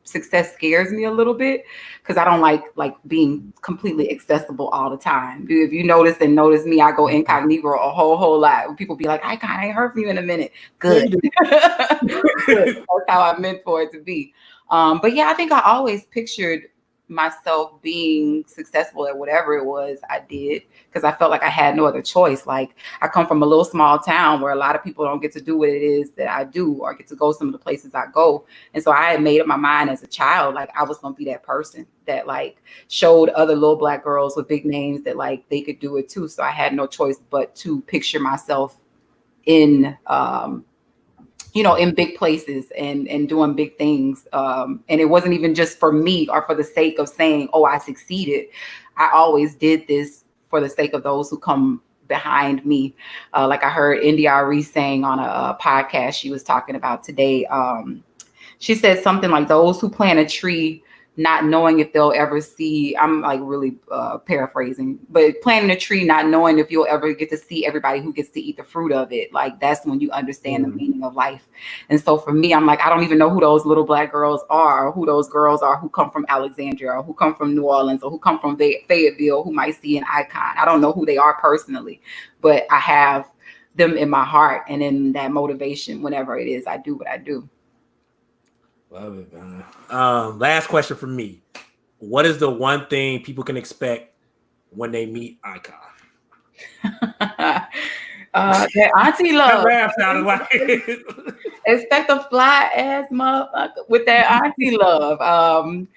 success scares me a little bit because I don't like being completely accessible all the time. If you notice me, I go incognito a whole lot. People be like, Icon, I ain't heard from you in a minute. Good. That's how I meant for it to be. But yeah, I think I always pictured myself being successful at whatever it was I did because I felt like I had no other choice. Like I come from a little small town where a lot of people don't get to do what it is that I do or get to go some of the places I go. And so I had made up my mind as a child, like I was going to be that person that like showed other little Black girls with big names that like they could do it too. So I had no choice but to picture myself in in big places and doing big things. And it wasn't even just for me or for the sake of saying, oh, I succeeded. I always did this for the sake of those who come behind me. Like I heard NDRE saying on a podcast she was talking about today. She said something like those who plant a tree not knowing if they'll ever see, I'm like really paraphrasing, but planting a tree, not knowing if you'll ever get to see everybody who gets to eat the fruit of it. Like that's when you understand the meaning of life. And so for me, I'm like, I don't even know who those little Black girls are, or who those girls are who come from Alexandria or who come from New Orleans or who come from Fayetteville, who might see an icon. I don't know who they are personally, but I have them in my heart and in that motivation whenever it is I do what I do. Love it, man. Last question from me. What is the one thing people can expect when they meet Icon? That auntie love. Laugh sounded like expect a fly ass motherfucker with that auntie love.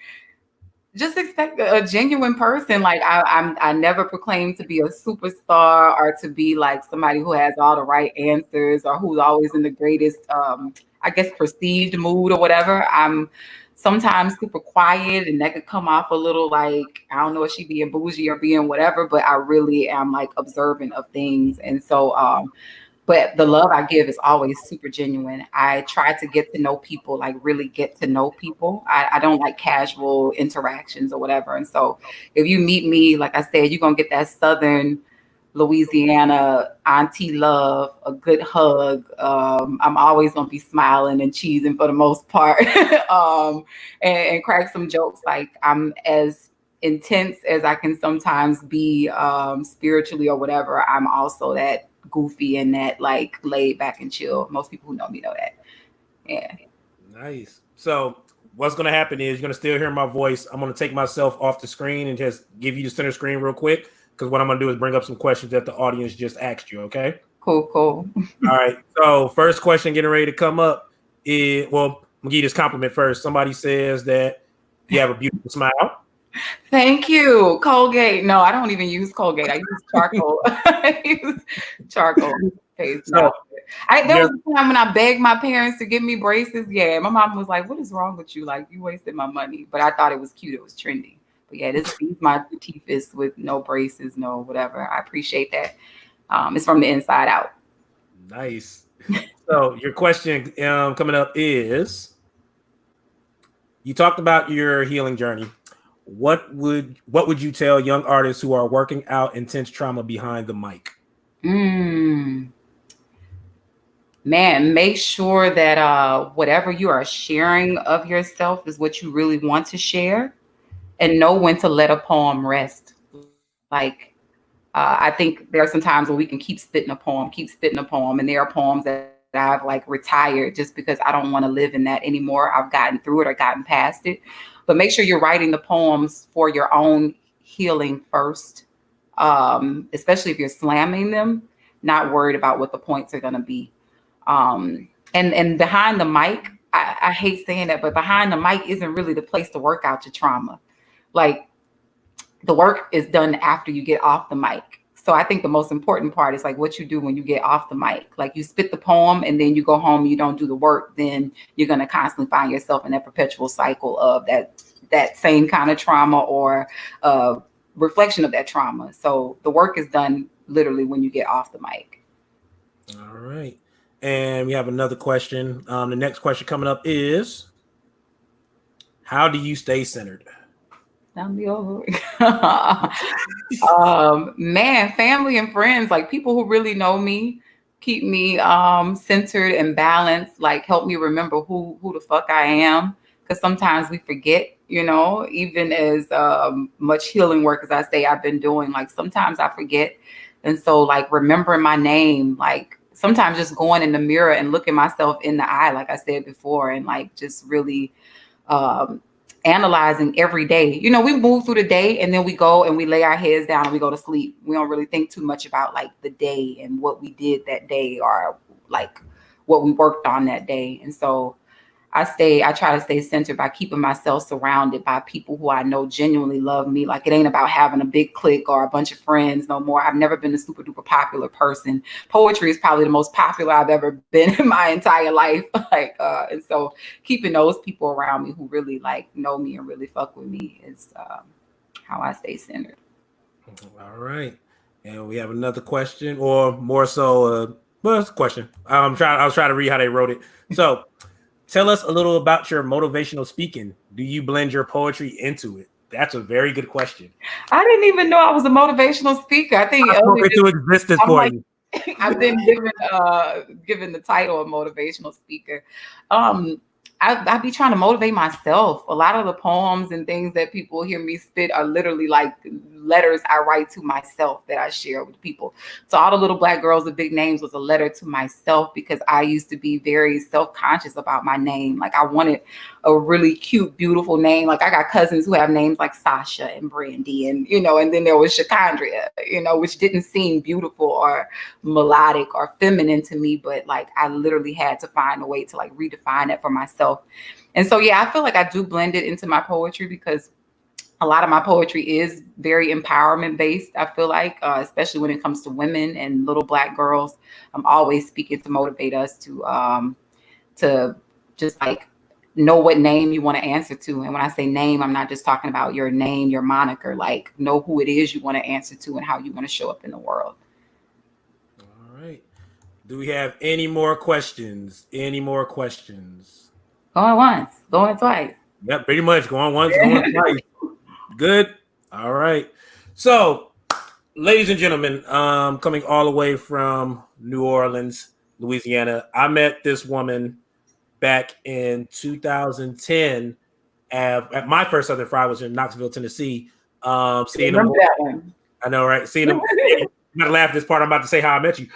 Just expect a genuine person. Like I never proclaim to be a superstar or to be like somebody who has all the right answers or who's always in the greatest perceived mood or whatever. I'm sometimes super quiet and that could come off a little like, I don't know if she being bougie or being whatever, but I really am like observant of things. And so, but the love I give is always super genuine. I try to get to know people, like really get to know people. I don't like casual interactions or whatever. And so if you meet me, like I said, you're going to get that Southern Louisiana auntie love, a good hug. I'm always going to be smiling and cheesing for the most part and crack some jokes. Like I'm as intense as I can sometimes be spiritually or whatever. I'm also that goofy and that like laid back and chill. Most people who know me know that. Yeah. Nice. So what's going to happen is you're going to still hear my voice. I'm going to take myself off the screen and just give you the center screen real quick. Because what I'm going to do is bring up some questions that the audience just asked you, okay? Cool. All right. So first question getting ready to come up is, well, I'm going to give you this compliment first. Somebody says that you have a beautiful smile. Thank you. Colgate. No, I don't even use Colgate. I use charcoal. I use charcoal paste So now. There you're was a time when I begged my parents to give me braces. Yeah, my mom was like, "What is wrong with you? Like, you wasted my money." But I thought it was cute. It was trendy. But yeah, these my teeth is with no braces, no whatever. I appreciate that. It's from the inside out. nice. So your question coming up is: you talked about your healing journey. What would you tell young artists who are working out intense trauma behind the mic? Man, make sure that whatever you are sharing of yourself is what you really want to share, and know when to let a poem rest. Like, I think there are some times where we can keep spitting a poem, and there are poems that I've like retired just because I don't want to live in that anymore. I've gotten through it or gotten past it. But make sure you're writing the poems for your own healing first, especially if you're slamming them, not worried about what the points are going to be. And behind the mic, I hate saying that, but behind the mic isn't really the place to work out your trauma. Like, the work is done after you get off the mic. So I think the most important part is like what you do when you get off the mic. Like, you spit the poem and then you go home, you don't do the work, then you're going to constantly find yourself in that perpetual cycle of that same kind of trauma or reflection of that trauma. So the work is done literally when you get off the mic. All right. And we have another question. The next question coming up is: how do you stay centered? Man, family and friends, like people who really know me, keep me centered and balanced, like help me remember who the fuck I am. Because sometimes we forget, even as much healing work as I say I've been doing, like sometimes I forget. And so like remembering my name, like sometimes just going in the mirror and looking myself in the eye, like I said before, and like just really analyzing every day. We move through the day and then we go and we lay our heads down and we go to sleep. We don't really think too much about like the day and what we did that day or like what we worked on that day. And so I try to stay centered by keeping myself surrounded by people who I know genuinely love me. Like, it ain't about having a big clique or a bunch of friends no more. I've never been a super duper popular person. Poetry is probably the most popular I've ever been in my entire life. And so keeping those people around me who really like know me and really fuck with me is how I stay centered. All right. And we have another question, or more so, it's a question. I was trying to read how they wrote it. So, tell us a little about your motivational speaking. Do you blend your poetry into it? That's a very good question. I didn't even know I was a motivational speaker. I think into existence for you. I've been given the title of motivational speaker. I be trying to motivate myself. A lot of the poems and things that people hear me spit are literally like letters I write to myself that I share with people. So All the Little Black Girls with Big Names was a letter to myself because I used to be very self-conscious about my name. Like, I wanted a really cute, beautiful name. Like, I got cousins who have names like Sasha and Brandy and then there was Shakandria, which didn't seem beautiful or melodic or feminine to me. But like, I literally had to find a way to like redefine it for myself. And so, yeah, I feel like I do blend it into my poetry because a lot of my poetry is very empowerment based. I feel like, especially when it comes to women and little Black girls, I'm always speaking to motivate us to just like know what name you want to answer to. And when I say name, I'm not just talking about your name, your moniker, like know who it is you want to answer to and how you want to show up in the world. All right. Do we have any more questions? Going once, going twice. Yep, pretty much. Going once, going twice. Good. All right. So, ladies and gentlemen, coming all the way from New Orleans, Louisiana, I met this woman back in 2010 at my first Southern Friday was in Knoxville, Tennessee. Seeing them. That one. I know, right? Seeing them. I'm not laugh at this part. I'm about to say how I met you.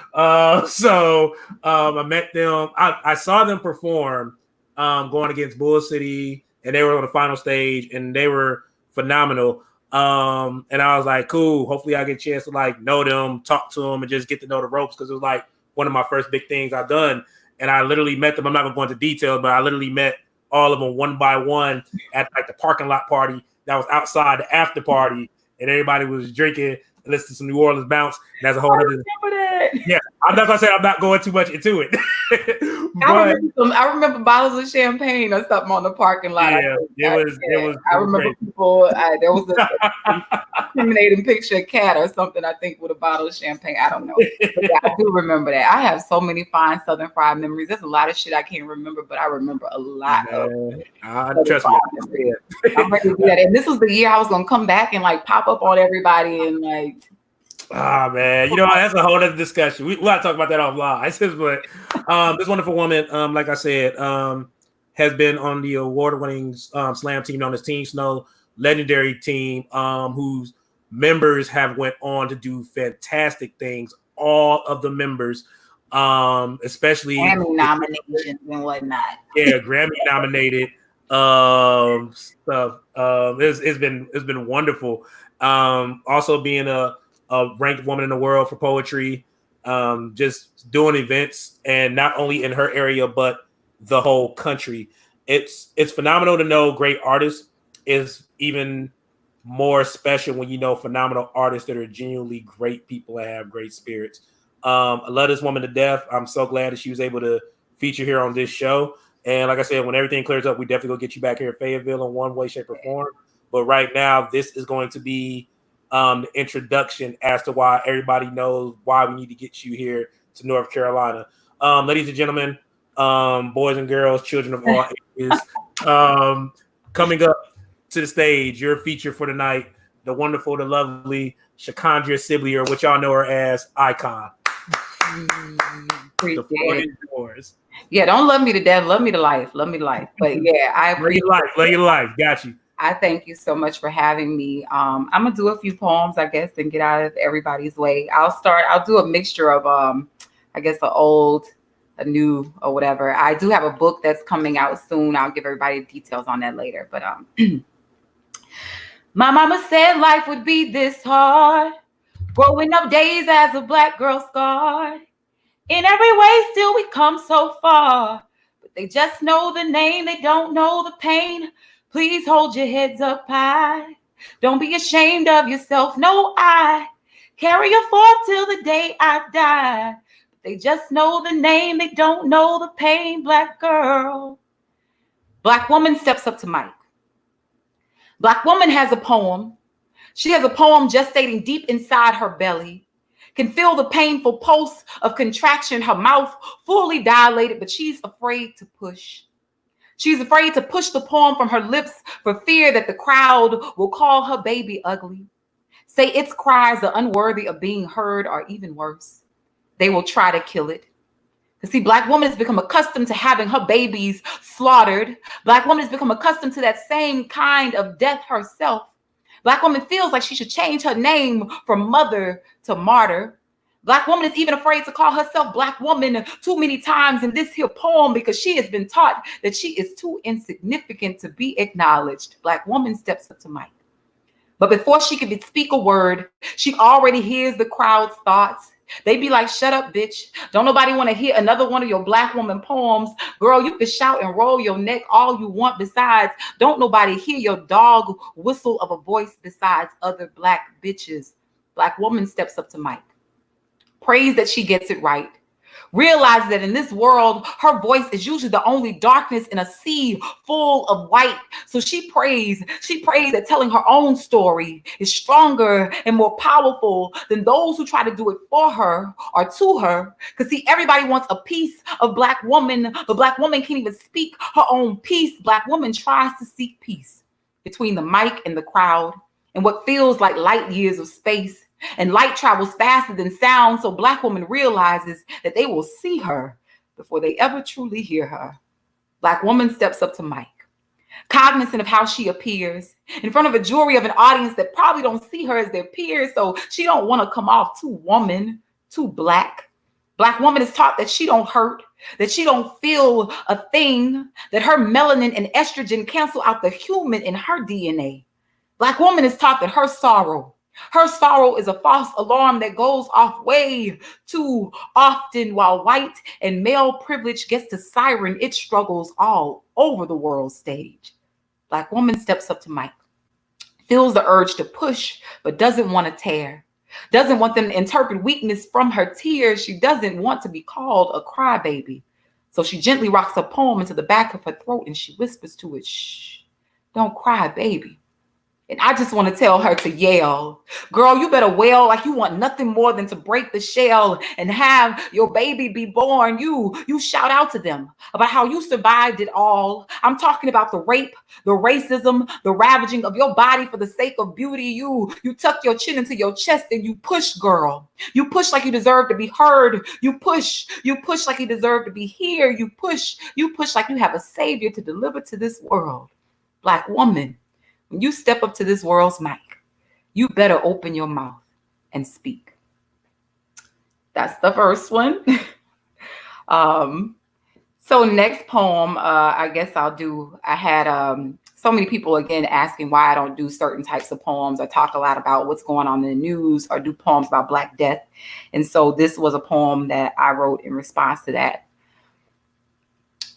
So I met them. I saw them perform going against Bull City, and they were on the final stage, and they were phenomenal. And I was like, cool. Hopefully I get a chance to like know them, talk to them, and just get to know the ropes, because it was like one of my first big things I've done. And I literally met them. I'm not going to go into detail, but I literally met all of them one by one at like the parking lot party that was outside the after party, and everybody was drinking and listening to some New Orleans bounce. And that's a whole other. Yeah, I'm not gonna say I'm not going too much into it. But I remember bottles of champagne or something on the parking lot. Yeah, it was. I remember people. There was a incriminating picture of cat or something. I think with a bottle of champagne. I don't know. But yeah, I do remember that. I have so many fine Southern Fried memories. There's a lot of shit I can't remember, but I remember a lot of. Trust me. I'm ready to do that. And this was the year I was gonna come back and like pop up on everybody and like. Ah, man, you know, that's a whole other discussion. We gotta talk about that offline. But this wonderful woman, like I said, has been on the award-winning slam team known as Team Snow, legendary team, whose members have went on to do fantastic things. All of the members, especially Grammy nominations and whatnot. Yeah, Grammy nominated stuff. It's been wonderful. Also being a ranked woman in the world for poetry, just doing events, and not only in her area but the whole country. It's phenomenal to know great artists. Is even more special when you know phenomenal artists that are genuinely great people and have great spirits. I love this woman to death. I'm so glad that she was able to feature here on this show. And like I said, when everything clears up, we definitely go get you back here at Fayetteville in one way, shape, or form. But right now, this is going to be the introduction as to why everybody knows why we need to get you here to North Carolina. Ladies and gentlemen, boys and girls, children of all ages, coming up to the stage, your feature for tonight, the wonderful, the lovely Alexandria Sibley, or what y'all know her as, iCon. The floor is yours. Yeah, don't love me to death, love me to life, love me to life. But yeah, I appreciate love your life. Got you. I thank you so much for having me. I'm gonna do a few poems, I guess, and get out of everybody's way. I'll do a mixture of I guess a old, a new, or whatever. I do have a book that's coming out soon. I'll give everybody details on that later. But my mama said life would be this hard. Growing up days as a Black girl scarred. In every way, still we come so far. But they just know the name, they don't know the pain. Please hold your heads up high. Don't be ashamed of yourself. No, I carry you forth till the day I die. But they just know the name, they don't know the pain. Black girl. Black woman steps up to Mike. Black woman has a poem. She has a poem gestating deep inside her belly. Can feel the painful pulse of contraction, her mouth fully dilated, but she's afraid to push. She's afraid to push the poem from her lips for fear that the crowd will call her baby ugly. Say its cries are unworthy of being heard, or even worse, they will try to kill it. Because see, Black woman has become accustomed to having her babies slaughtered. Black woman has become accustomed to that same kind of death herself. Black woman feels like she should change her name from mother to martyr. Black woman is even afraid to call herself Black woman too many times in this here poem because she has been taught that she is too insignificant to be acknowledged. Black woman steps up to Mike. But before she can speak a word, she already hears the crowd's thoughts. They be like, shut up, bitch. Don't nobody want to hear another one of your Black woman poems. Girl, you can shout and roll your neck all you want. Besides, don't nobody hear your dog whistle of a voice besides other Black bitches. Black woman steps up to Mike. Prays that she gets it right. Realize that in this world, her voice is usually the only darkness in a sea full of white. So she prays that telling her own story is stronger and more powerful than those who try to do it for her or to her. Because see, everybody wants a piece of Black woman, but Black woman can't even speak her own peace. Black woman tries to seek peace between the mic and the crowd and what feels like light years of space. And light travels faster than sound, so Black woman realizes that they will see her before they ever truly hear her. Black woman steps up to Mike, cognizant of how she appears in front of a jury of an audience that probably don't see her as their peers, so she don't want to come off too woman, too Black. Black woman is taught that she don't hurt, that she don't feel a thing, that her melanin and estrogen cancel out the human in her DNA. Black woman is taught that her sorrow is a false alarm that goes off way too often while white and male privilege gets to siren its struggles all over the world stage. Black woman steps up to Mike. feels the urge to push, but doesn't want to tear. Doesn't want them to interpret weakness from her tears. She doesn't want to be called a crybaby. So she gently rocks a poem into the back of her throat and she whispers to it, shh, don't cry, baby. And I just want to tell her to yell. Girl, you better wail like you want nothing more than to break the shell and have your baby be born. You shout out to them about how you survived it all. I'm talking about the rape, the racism, the ravaging of your body for the sake of beauty. You tuck your chin into your chest and you push, girl. You push like you deserve to be heard. You push like you deserve to be here. You push like you have a savior to deliver to this world. Black woman, when you step up to this world's mic, you better open your mouth and speak. That's the first one. So next poem, I guess I had so many people again asking why I don't do certain types of poems. I talk a lot about what's going on in the news or do poems about Black death. And so this was a poem that I wrote in response to that.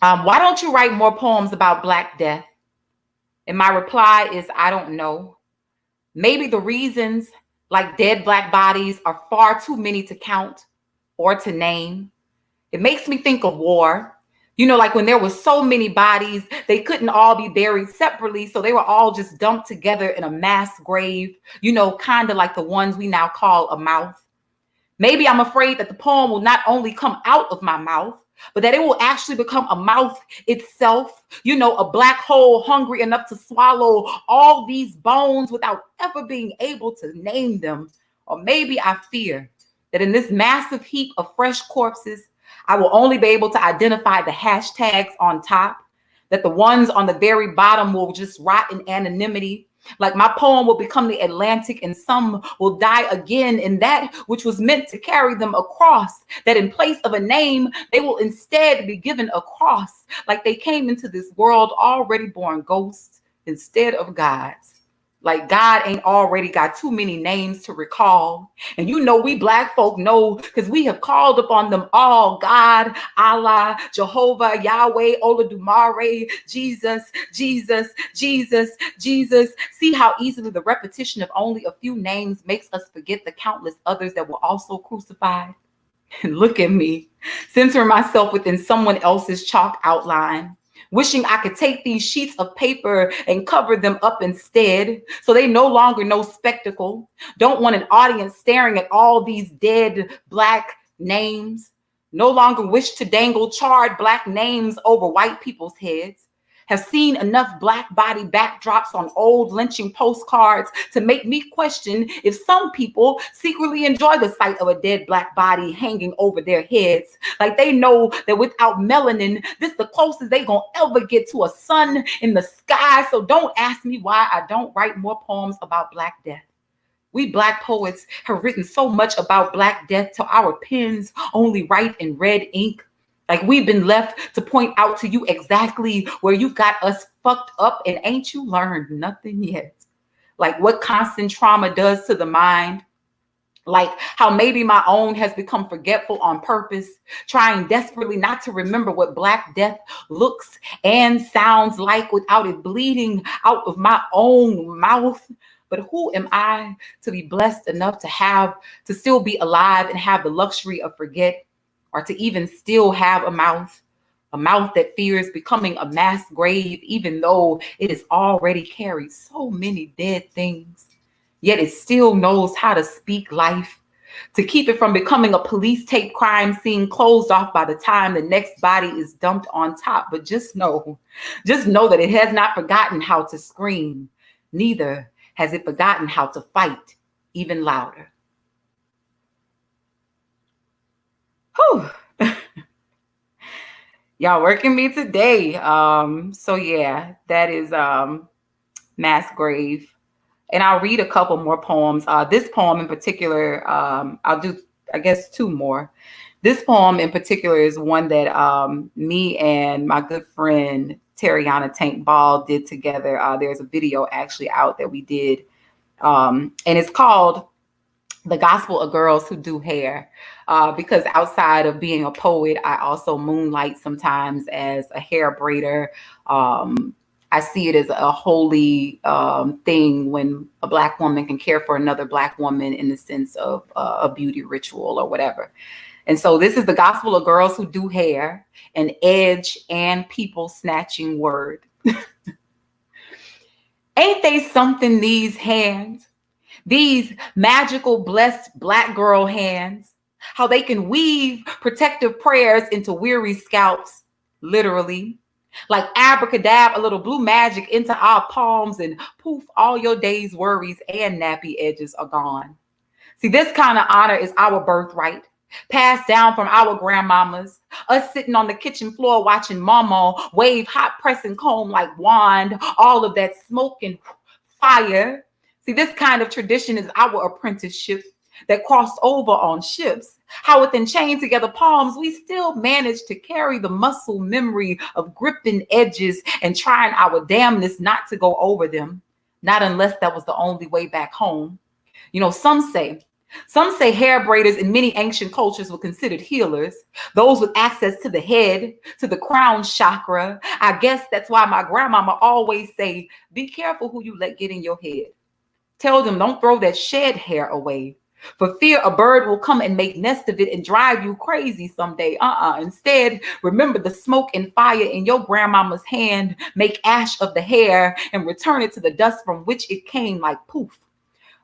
Why don't you write more poems about Black death? And my reply is, I don't know. Maybe the reasons, like dead Black bodies, are far too many to count or to name. It makes me think of war. You know, like when there were so many bodies, they couldn't all be buried separately. So they were all just dumped together in a mass grave, you know, kind of like the ones we now call a mouth. Maybe I'm afraid that the poem will not only come out of my mouth, but that it will actually become a mouth itself, you know, a black hole hungry enough to swallow all these bones without ever being able to name them. Or maybe I fear that in this massive heap of fresh corpses, I will only be able to identify the hashtags on top, that the ones on the very bottom will just rot in anonymity. Like my poem will become the Atlantic and some will die again in that which was meant to carry them across, that in place of a name, they will instead be given a cross, like they came into this world already born ghosts instead of gods. Like God ain't already got too many names to recall. And you know, we Black folk know because we have called upon them all: God, Allah, Jehovah, Yahweh, Olodumare, Jesus, Jesus, Jesus, Jesus. See how easily the repetition of only a few names makes us forget the countless others that were also crucified. And look at me, centering myself within someone else's chalk outline, wishing I could take these sheets of paper and cover them up instead, so they no longer know spectacle. Don't want an audience staring at all these dead Black names. No longer wish to dangle charred Black names over white people's heads. Have seen enough Black body backdrops on old lynching postcards to make me question if some people secretly enjoy the sight of a dead Black body hanging over their heads. Like they know that without melanin, this is the closest they gonna ever get to a sun in the sky. So don't ask me why I don't write more poems about Black death. We Black poets have written so much about Black death till our pens only write in red ink. Like we've been left to point out to you exactly where you got us fucked up, and ain't you learned nothing yet? Like what constant trauma does to the mind. Like how maybe my own has become forgetful on purpose, trying desperately not to remember what Black death looks and sounds like without it bleeding out of my own mouth. But who am I to be blessed enough to still be alive and have the luxury of forget, or to even still have a mouth that fears becoming a mass grave, even though it has already carried so many dead things. Yet it still knows how to speak life, to keep it from becoming a police tape crime scene closed off by the time the next body is dumped on top. But just know that it has not forgotten how to scream. Neither has it forgotten how to fight even louder. Whew. Y'all working me today. So yeah, that is Mass Grave. And I'll read a couple more poems. This poem in particular, I'll do, I guess, two more. This poem in particular is one that me and my good friend Terriana Tank Ball did together. There's a video actually out that we did. And it's called The Gospel of Girls Who Do Hair. Because outside of being a poet, I also moonlight sometimes as a hair braider, I see it as a holy thing when a Black woman can care for another Black woman in the sense of a beauty ritual or whatever. And so this is the gospel of girls who do hair, an edge and people snatching word. Ain't they something, these hands? These magical, blessed Black girl hands, how they can weave protective prayers into weary scalps, literally. Like abracadabra, a little blue magic into our palms, and poof, all your day's worries and nappy edges are gone. See, this kind of honor is our birthright, passed down from our grandmamas, us sitting on the kitchen floor watching mama wave hot pressing comb like wand, all of that smoke and fire. See, this kind of tradition is our apprenticeship that crossed over on ships. How within chained together palms, we still managed to carry the muscle memory of gripping edges and trying our damnness not to go over them. Not unless that was the only way back home. You know, some say hair braiders in many ancient cultures were considered healers, those with access to the head, to the crown chakra. I guess that's why my grandmama always say, be careful who you let get in your head. Tell them don't throw that shed hair away, for fear a bird will come and make nest of it and drive you crazy someday. Instead, remember the smoke and fire in your grandmama's hand, make ash of the hair and return it to the dust from which it came like poof.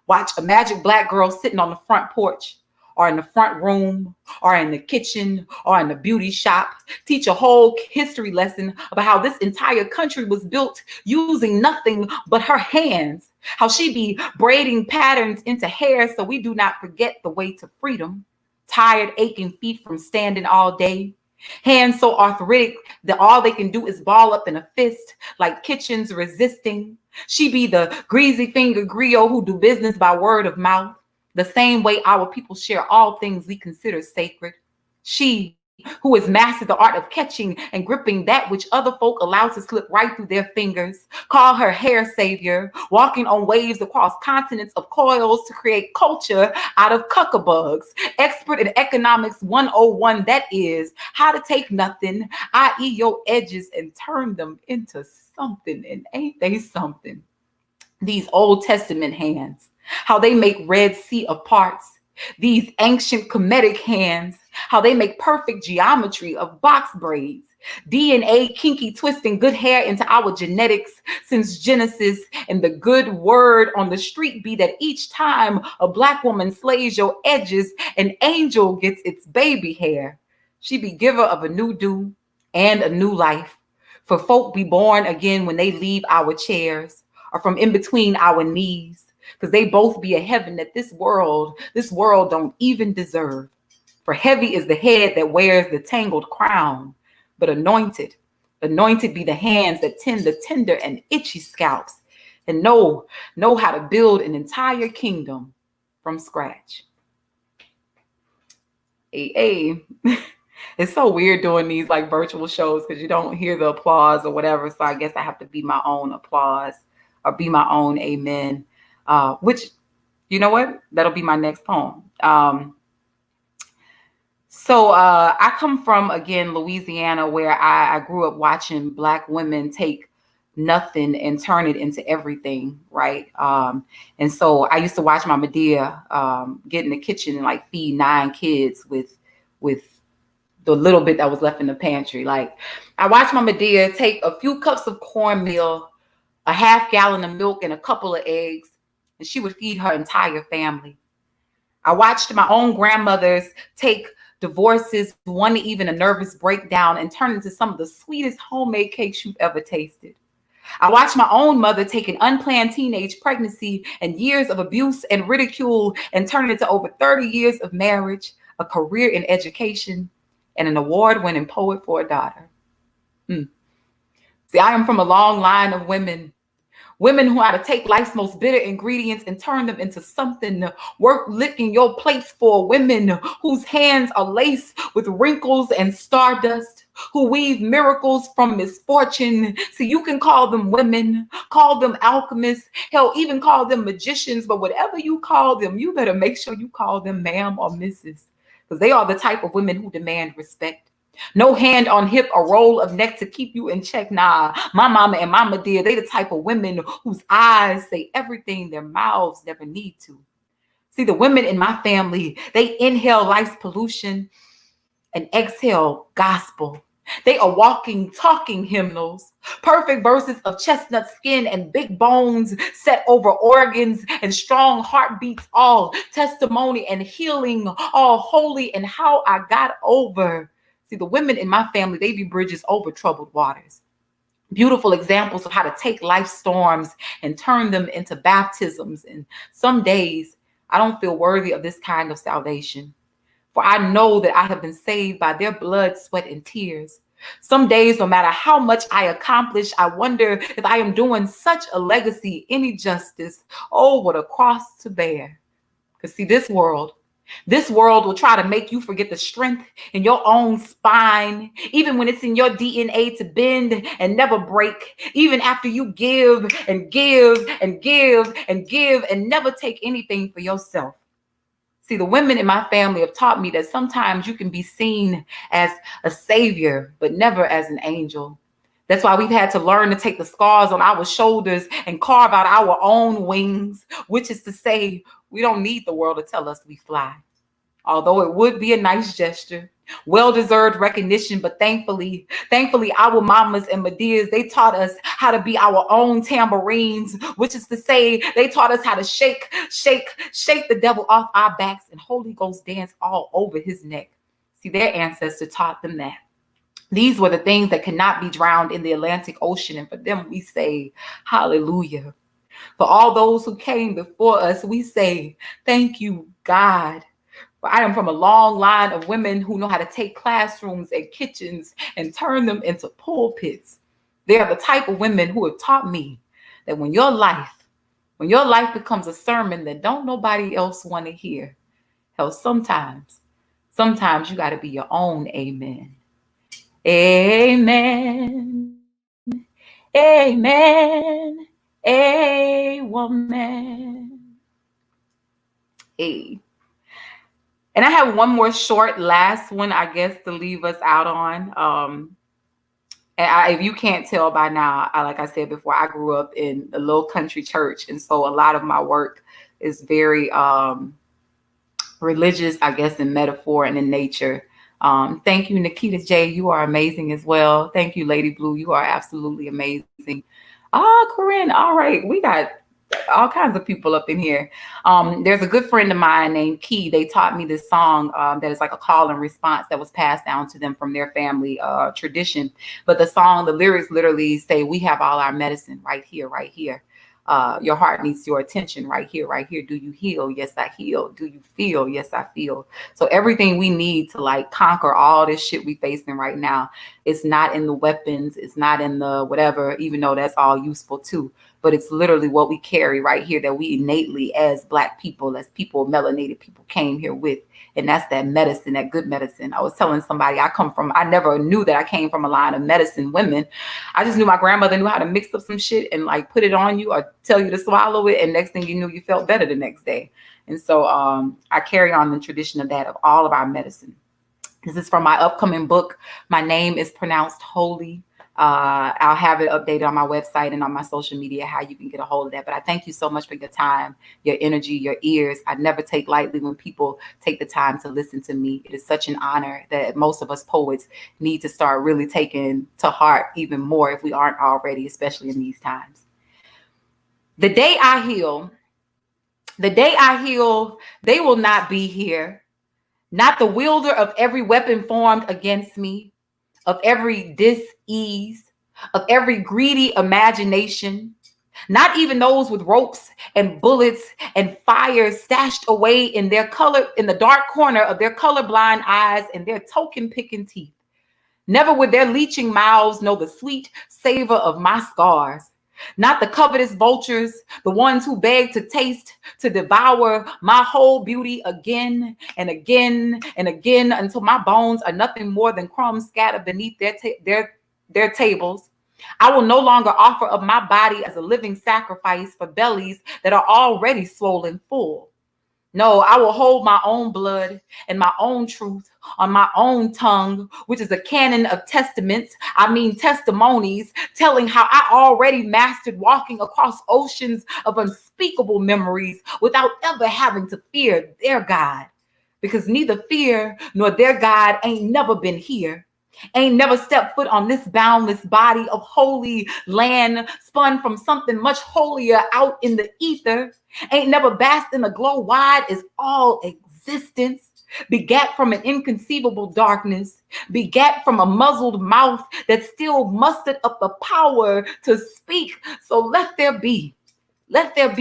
Watch a magic Black girl sitting on the front porch or in the front room or in the kitchen or in the beauty shop teach a whole history lesson about how this entire country was built using nothing but her hands, how she be braiding patterns into hair so we do not forget the way to freedom, tired, aching feet from standing all day, hands so arthritic that all they can do is ball up in a fist like kitchens resisting. She be the greasy finger griot who do business by word of mouth, the same way our people share all things we consider sacred. She who has mastered the art of catching and gripping that which other folk allow to slip right through their fingers. Call her hair savior, walking on waves across continents of coils to create culture out of cuckabugs. Expert in economics 101, that is, how to take nothing, i.e. your edges, and turn them into something. And ain't they something? These Old Testament hands, how they make Red Sea of parts. These ancient Kemetic hands, how they make perfect geometry of box braids. DNA kinky twisting good hair into our genetics since Genesis, and the good word on the street be that each time a Black woman slays your edges, an angel gets its baby hair. She be giver of a new do and a new life. For folk be born again when they leave our chairs or from in between our knees, because they both be a heaven that this world don't even deserve. For heavy is the head that wears the tangled crown, but anointed be the hands that tend the tender and itchy scalps and know how to build an entire kingdom from scratch. Hey. It's so weird doing these like virtual shows because you don't hear the applause or whatever. So I guess I have to be my own applause or be my own amen. Which, you know what? That'll be my next poem. So I come from, again, Louisiana, where I grew up watching Black women take nothing and turn it into everything, right? And so I used to watch my Medea get in the kitchen and like feed 9 kids with the little bit that was left in the pantry. Like I watched my Medea take a few cups of cornmeal, a half gallon of milk, and a couple of eggs, and she would feed her entire family. I watched my own grandmothers take divorces, one even a nervous breakdown, and turn into some of the sweetest homemade cakes you've ever tasted. I watched my own mother take an unplanned teenage pregnancy and years of abuse and ridicule and turn it into over 30 years of marriage, a career in education, and an award-winning poet for a daughter. See, I am from a long line of women who know how to take life's most bitter ingredients and turn them into something worth licking your plates for. Women whose hands are laced with wrinkles and stardust, who weave miracles from misfortune. So you can call them women, call them alchemists, hell, even call them magicians, but whatever you call them, you better make sure you call them ma'am or Mrs., because they are the type of women who demand respect. No hand on hip, a roll of neck to keep you in check. Nah, my mama and mama dear, they the type of women whose eyes say everything their mouths never need to. See, the women in my family, they inhale life's pollution and exhale gospel. They are walking, talking hymnals, perfect verses of chestnut skin and big bones set over organs and strong heartbeats, all testimony and healing, all holy and how I got over. See, the women in my family, they be bridges over troubled waters. Beautiful examples of how to take life storms and turn them into baptisms. And some days I don't feel worthy of this kind of salvation. For I know that I have been saved by their blood, sweat, and tears. Some days, no matter how much I accomplish, I wonder if I am doing such a legacy any justice. Oh, what a cross to bear. Because see, this world will try to make you forget the strength in your own spine, even when it's in your DNA to bend and never break, even after you give and give and give and give and never take anything for yourself. See, the women in my family have taught me that sometimes you can be seen as a savior, but never as an angel. That's why we've had to learn to take the scars on our shoulders and carve out our own wings, which is to say, we don't need the world to tell us we fly. Although it would be a nice gesture, well-deserved recognition, but thankfully, our mamas and Medias, they taught us how to be our own tambourines, which is to say, they taught us how to shake the devil off our backs and Holy Ghost dance all over his neck. See, their ancestors taught them that. These were the things that cannot be drowned in the Atlantic Ocean, and for them we say, hallelujah. For all those who came before us, we say, thank you, God. For I am from a long line of women who know how to take classrooms and kitchens and turn them into pulpits. They are the type of women who have taught me that when your life becomes a sermon that don't nobody else want to hear, hell, sometimes you got to be your own amen. Amen. Amen. A woman. A. And I have one more short last one, I guess, to leave us out on. If you can't tell by now, like I said before, I grew up in a little country church. And so a lot of my work is very religious, I guess, in metaphor and in nature. Thank you, Nikita J. You are amazing as well. Thank you, Lady Blue. You are absolutely amazing. Corinne. All right. We got all kinds of people up in here. There's a good friend of mine named Key. They taught me this song that is like a call and response that was passed down to them from their family tradition. But the lyrics literally say, we have all our medicine right here, right here. Your heart needs your attention right here, right here. Do you heal? Yes, I heal. Do you feel? Yes, I feel. So everything we need to like conquer all this shit we facing right now, it's not in the weapons. It's not in the whatever, even though that's all useful too. But it's literally what we carry right here that we innately as Black people, as people, melanated people came here with. And that's that medicine, that good medicine. I was telling somebody I never knew that I came from a line of medicine women. I just knew my grandmother knew how to mix up some shit and like put it on you or tell you to swallow it. And next thing you knew, you felt better the next day. And so I carry on the tradition of that, of all of our medicine. This is from my upcoming book. My name is pronounced Holy. I'll have it updated on my website and on my social media, how you can get a hold of that. But I thank you so much for your time, your energy, your ears. I never take lightly when people take the time to listen to me. It is such an honor that most of us poets need to start really taking to heart even more if we aren't already, especially in these times. The day I heal, they will not be here. Not the wielder of every weapon formed against me, of every dis-ease, of every greedy imagination, not even those with ropes and bullets and fire stashed away in the dark corner of their colorblind eyes and their token picking teeth. Never would their leeching mouths know the sweet savor of my scars. Not the covetous vultures, the ones who beg to taste, to devour my whole beauty again and again and again until my bones are nothing more than crumbs scattered beneath their tables. I will no longer offer up my body as a living sacrifice for bellies that are already swollen full. No, I will hold my own blood and my own truth on my own tongue, which is a canon of testaments. I mean, testimonies telling how I already mastered walking across oceans of unspeakable memories without ever having to fear their God. Because neither fear nor their God ain't never been here. Ain't never stepped foot on this boundless body of holy land spun from something much holier out in the ether. Ain't never basked in a glow wide as all existence. Begat from an inconceivable darkness. Begat from a muzzled mouth that still mustered up the power to speak. So let there be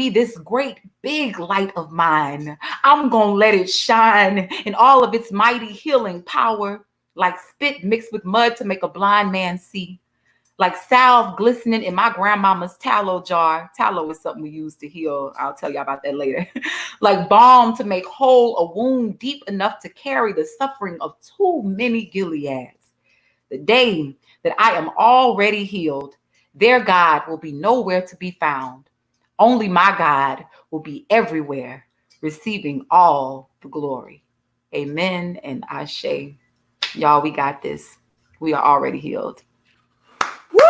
this great big light of mine. I'm gonna let it shine in all of its mighty healing power. Like spit mixed with mud to make a blind man see. Like salve glistening in my grandmama's tallow jar. Tallow is something we use to heal. I'll tell you about that later. Like balm to make whole a wound deep enough to carry the suffering of too many Gileads. The day that I am already healed, their God will be nowhere to be found. Only my God will be everywhere, receiving all the glory. Amen and ashe. Y'all, we got this. We are already healed. Woo!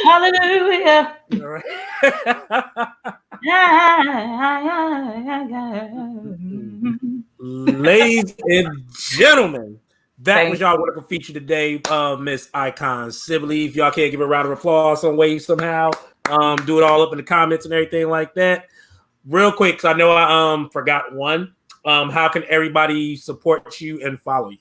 Hallelujah. All right. Ladies and gentlemen, that was y'all wonderful feature today, Miss Icon Sibley. If y'all can't give a round of applause some way, somehow, do it all up in the comments and everything like that. Real quick, because I know I forgot one. How can everybody support you and follow you?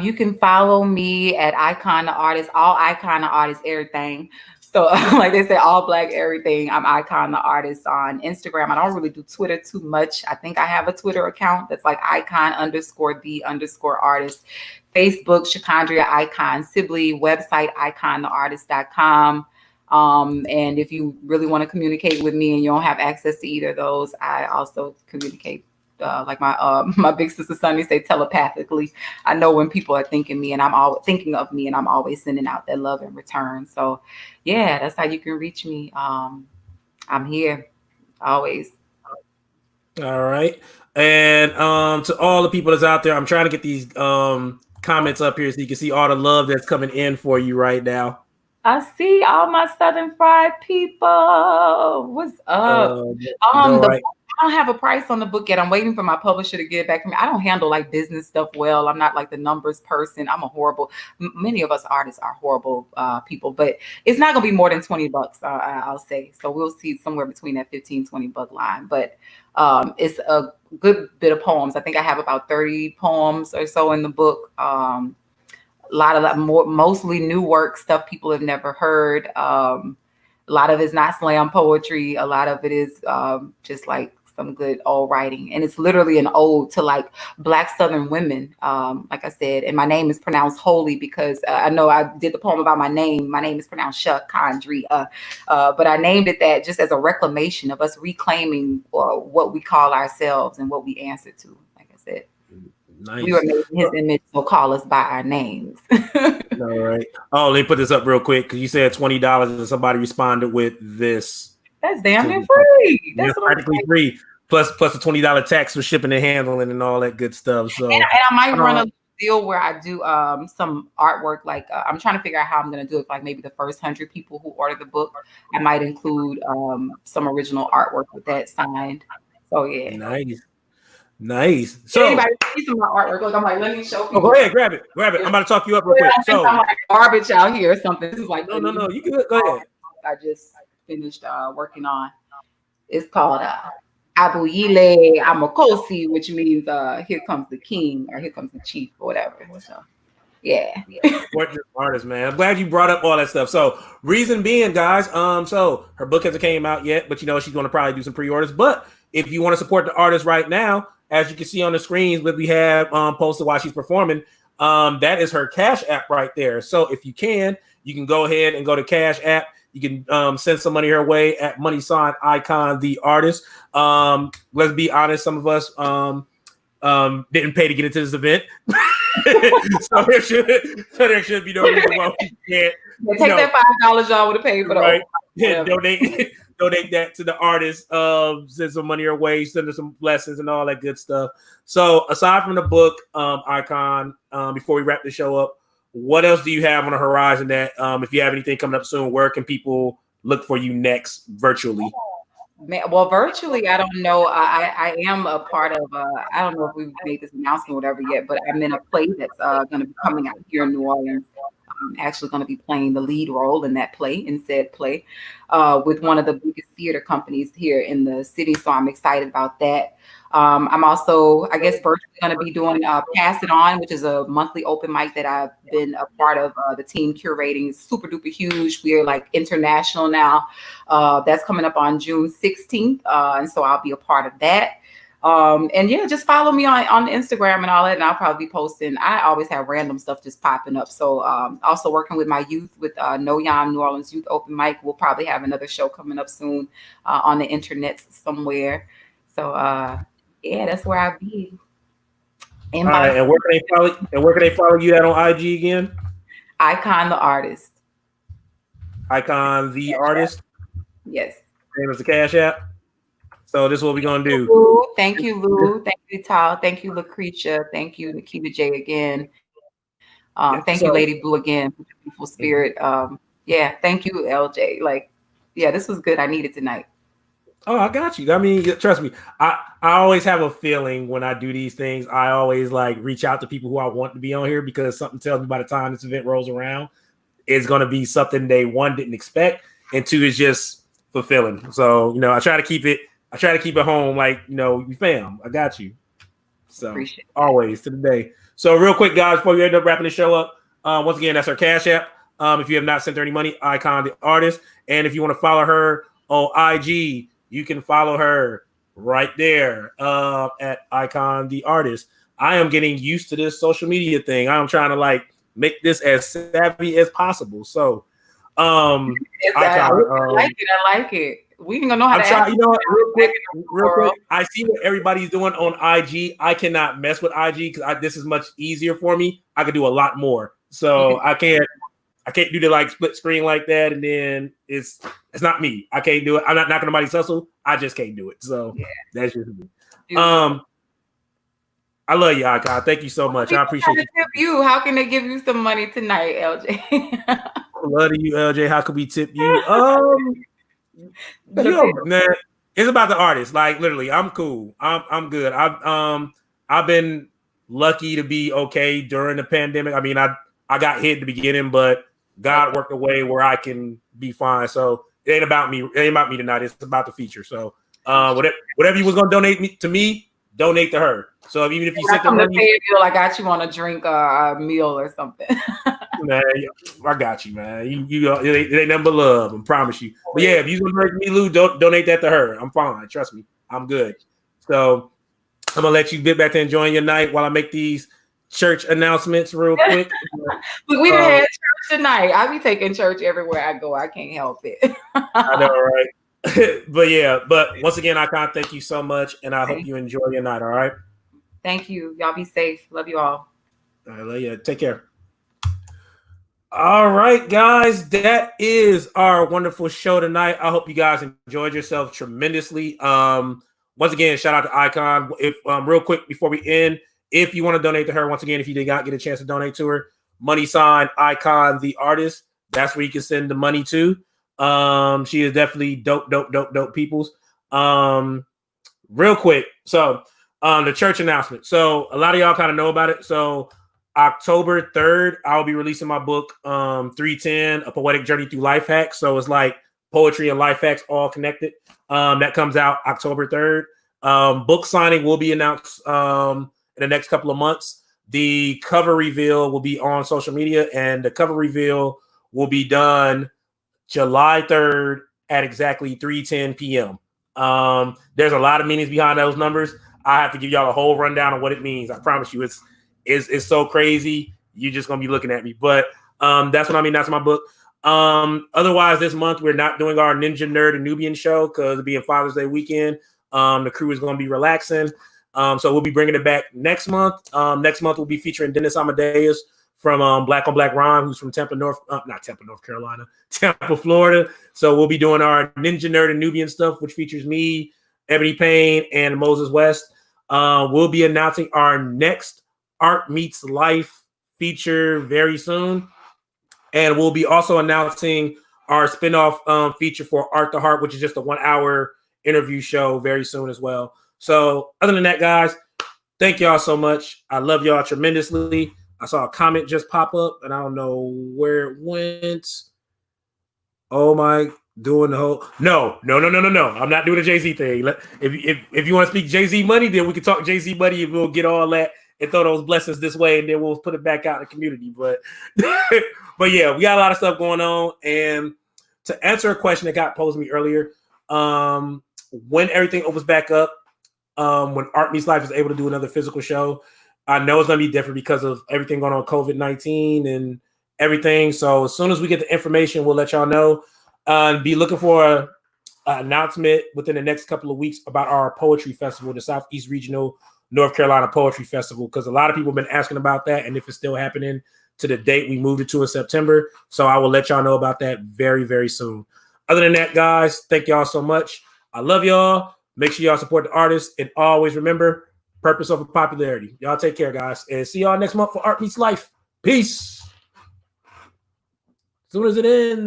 You can follow me at Icon the Artist, all Icon the Artist, everything. So like they say, all Black everything. I'm Icon the Artist on Instagram. I don't really do Twitter too much. I think I have a Twitter account that's like icon_the_artist. Facebook, Shakandria Icon Sibley, website icontheartist.com. And if you really want to communicate with me and you don't have access to either of those, I also communicate like my big sister Sunny say telepathically. I know when people are thinking me and I'm all thinking of me and I'm always sending out that love in return. So yeah, that's how you can reach me. I'm here always. All right. And to all the people that's out there, I'm trying to get these comments up here so you can see all the love that's coming in for you right now. I see all my Southern Fried people. What's up? Right. I don't have a price on the book yet. I'm waiting for my publisher to get it back to me. I don't handle like business stuff well. I'm not like the numbers person. I'm a horrible, many of us artists are horrible people, but it's not going to be more than $20, I'll say. So we'll see somewhere between that $15-$20 line. But it's a good bit of poems. I think I have about 30 poems or so in the book. A lot of that, mostly new work, stuff people have never heard. A lot of it's not slam poetry. A lot of it is just like some good old writing. And it's literally an ode to like Black Southern women, like I said. And my name is pronounced Holy because I know I did the poem about my name. My name is pronounced Shakandria. But I named it that just as a reclamation of us reclaiming what we call ourselves and what we answer to, like I said. Nice. We were made in his image, so call us by our names. All right. Oh, let me put this up real quick because you said $20 and somebody responded with this. That's damn near free. That's practically free. Plus a $20 tax for shipping and handling and all that good stuff. So and I might run a deal where I do some artwork. Like I'm trying to figure out how I'm going to do it. Like maybe the first 100 people who order the book, I might include some original artwork with that signed. So yeah. Nice. So anybody see some of my artwork? Look, I'm like, let me show people. Oh, go ahead, grab it. I'm about to talk you up real quick. So I'm like garbage out here or something. This is like no, you can go ahead. I just finished working on. It's called Abuyile Amokosi, which means here comes the king or here comes the chief or whatever. So yeah. Gorgeous artist, man. I'm glad you brought up all that stuff. So reason being, guys, so her book hasn't came out yet, but you know she's going to probably do some pre-orders. But if you want to support the artist right now, as you can see on the screens that we have posted while she's performing, that is her Cashapp right there. So if you can go ahead and go to Cashapp. You can send some money her way at money sign icon the artist. Let's be honest, some of us didn't pay to get into this event. so there should be no reason why we can't. Take that $5 y'all would have paid for the right. donate donate that to the artist. Send some money her way, send her some blessings and all that good stuff. So aside from the book, Icon, before we wrap the show up, what else do you have on the horizon that if you have anything coming up soon, where can people look for you next virtually? Well, virtually, I don't know. I am a part of, I don't know if we've made this announcement or whatever yet, but I'm in a play that's going to be coming out here in New Orleans. I'm actually going to be playing the lead role in that play, in said play, with one of the biggest theater companies here in the city. So I'm excited about that. I'm also, I guess, virtually going to be doing Pass It On, which is a monthly open mic that I've been a part of. The team curating is super duper huge. We are like international now. That's coming up on June 16th. And so I'll be a part of that. And yeah, just follow me on Instagram and all that, and I'll probably be posting. I always have random stuff just popping up. So also working with my youth with No Yam New Orleans Youth Open Mic. We'll probably have another show coming up soon on the internet somewhere. So yeah, that's where I'll be. All right, and where can they follow you at on IG again? Icon the Artist. Icon the Artist. Yes. Name is the Cash App. So this is what we're gonna do. Thank you, Lou. Thank you, Tal. Thank you, Lucretia. Thank you, Nikita J again. Thank you, Lady Blue again for the beautiful spirit. Yeah, thank you, LJ. Like, yeah, this was good. I needed tonight. Oh, I got you. I mean, trust me. I always have a feeling when I do these things. I always like reach out to people who I want to be on here because something tells me by the time this event rolls around, it's gonna be something they one didn't expect, and two is just fulfilling. So I try to keep it home, like we fam. I got you. So always to the day. So real quick, guys, before we end up wrapping the show up, once again, that's our Cash App. If you have not sent her any money, Icon the Artist, and if you want to follow her on IG, you can follow her right there at Icon the Artist. I am getting used to this social media thing. I'm trying to like make this as savvy as possible. So, I like it. We ain't gonna know how to. Real quick. I see what everybody's doing on IG. I cannot mess with IG because this is much easier for me. I could do a lot more. So I can't do the like split screen like that, and then it's not me. I can't do it. I'm not knocking nobody's hustle. I just can't do it. So that's just me. I love you, Icon. Thank you so much. I appreciate you. How can they give you some money tonight, LJ? I love you, LJ. How can we tip you? Man, it's about the artist. Like literally, I'm cool. I'm good. I've been lucky to be okay during the pandemic. I mean, I got hit at the beginning, but God worked a way where I can be fine. So it ain't about me. It ain't about me tonight. It's about the feature. So whatever you was gonna donate to me, donate to her. So even if you sent the money, I got you on a drink or a meal or something. Man, I got you, man. It ain't nothing but love. I promise you. But yeah, if you gonna donate me, Lou, donate that to her. I'm fine. Trust me, I'm good. So I'm gonna let you get back to enjoying your night while I make these church announcements real quick. We done had church tonight. I be taking church everywhere I go. I can't help it. I know, right? But once again, Icon, thank you so much, and I hope you enjoy your night. All right. Thank you. Y'all be safe. Love you all. All right, love you. Take care. All right, guys, that is our wonderful show tonight. I hope you guys enjoyed yourself tremendously. Once again, shout out to Icon. If real quick before we end, if you want to donate to her, once again, if you did not get a chance to donate to her, $, Icon the Artist. That's where you can send the money to. She is definitely dope peoples. Real quick, so the church announcement. So a lot of y'all kind of know about it. So October 3rd, I'll be releasing my book, 310, A Poetic Journey Through Life Hacks. So it's like poetry and life hacks all connected. That comes out October 3rd. Book signing will be announced in the next couple of months. The cover reveal will be on social media, and the cover reveal will be done July 3rd at exactly 3:10 p.m. There's a lot of meanings behind those numbers. I have to give y'all a whole rundown of what it means. I promise you, it's so crazy. You're just gonna be looking at me, but that's what I mean. That's my book. Otherwise, this month we're not doing our Ninja Nerd and Nubian show because it'll be a Father's Day weekend. The crew is gonna be relaxing. So we'll be bringing it back next month. Next month we'll be featuring Dennis Amadeus from Black on Black Rhyme, who's from not Temple, North Carolina, Tampa, Florida. So we'll be doing our Ninja Nerd and Nubian stuff, which features me, Ebony Payne, and Moses West. We'll be announcing our next Art Meets Life feature very soon. And we'll be also announcing our spinoff feature for Art to Heart, which is just a 1 hour interview show very soon as well. So other than that, guys, thank y'all so much. I love y'all tremendously. I saw a comment just pop up, and I don't know where it went. Oh my, doing the whole no. I'm not doing a Jay-Z thing. If you want to speak Jay-Z money, then we can talk Jay-Z money and we'll get all that and throw those blessings this way, and then we'll put it back out in the community. But but yeah, we got a lot of stuff going on. And to answer a question that got posed to me earlier, when everything opens back up, when Art Meets Life is able to do another physical show, I know it's going to be different because of everything going on with COVID-19 and everything. So as soon as we get the information, we'll let y'all know. Be looking for an announcement within the next couple of weeks about our poetry festival, the Southeast Regional North Carolina Poetry Festival, because a lot of people have been asking about that and if it's still happening to the date we moved it to in September. So I will let y'all know about that very, very soon. Other than that, guys, thank y'all so much. I love y'all. Make sure y'all support the artists, and always remember, purpose over popularity. Y'all take care, guys, and see y'all next month for Art Meets Life. Peace. As soon as it ends.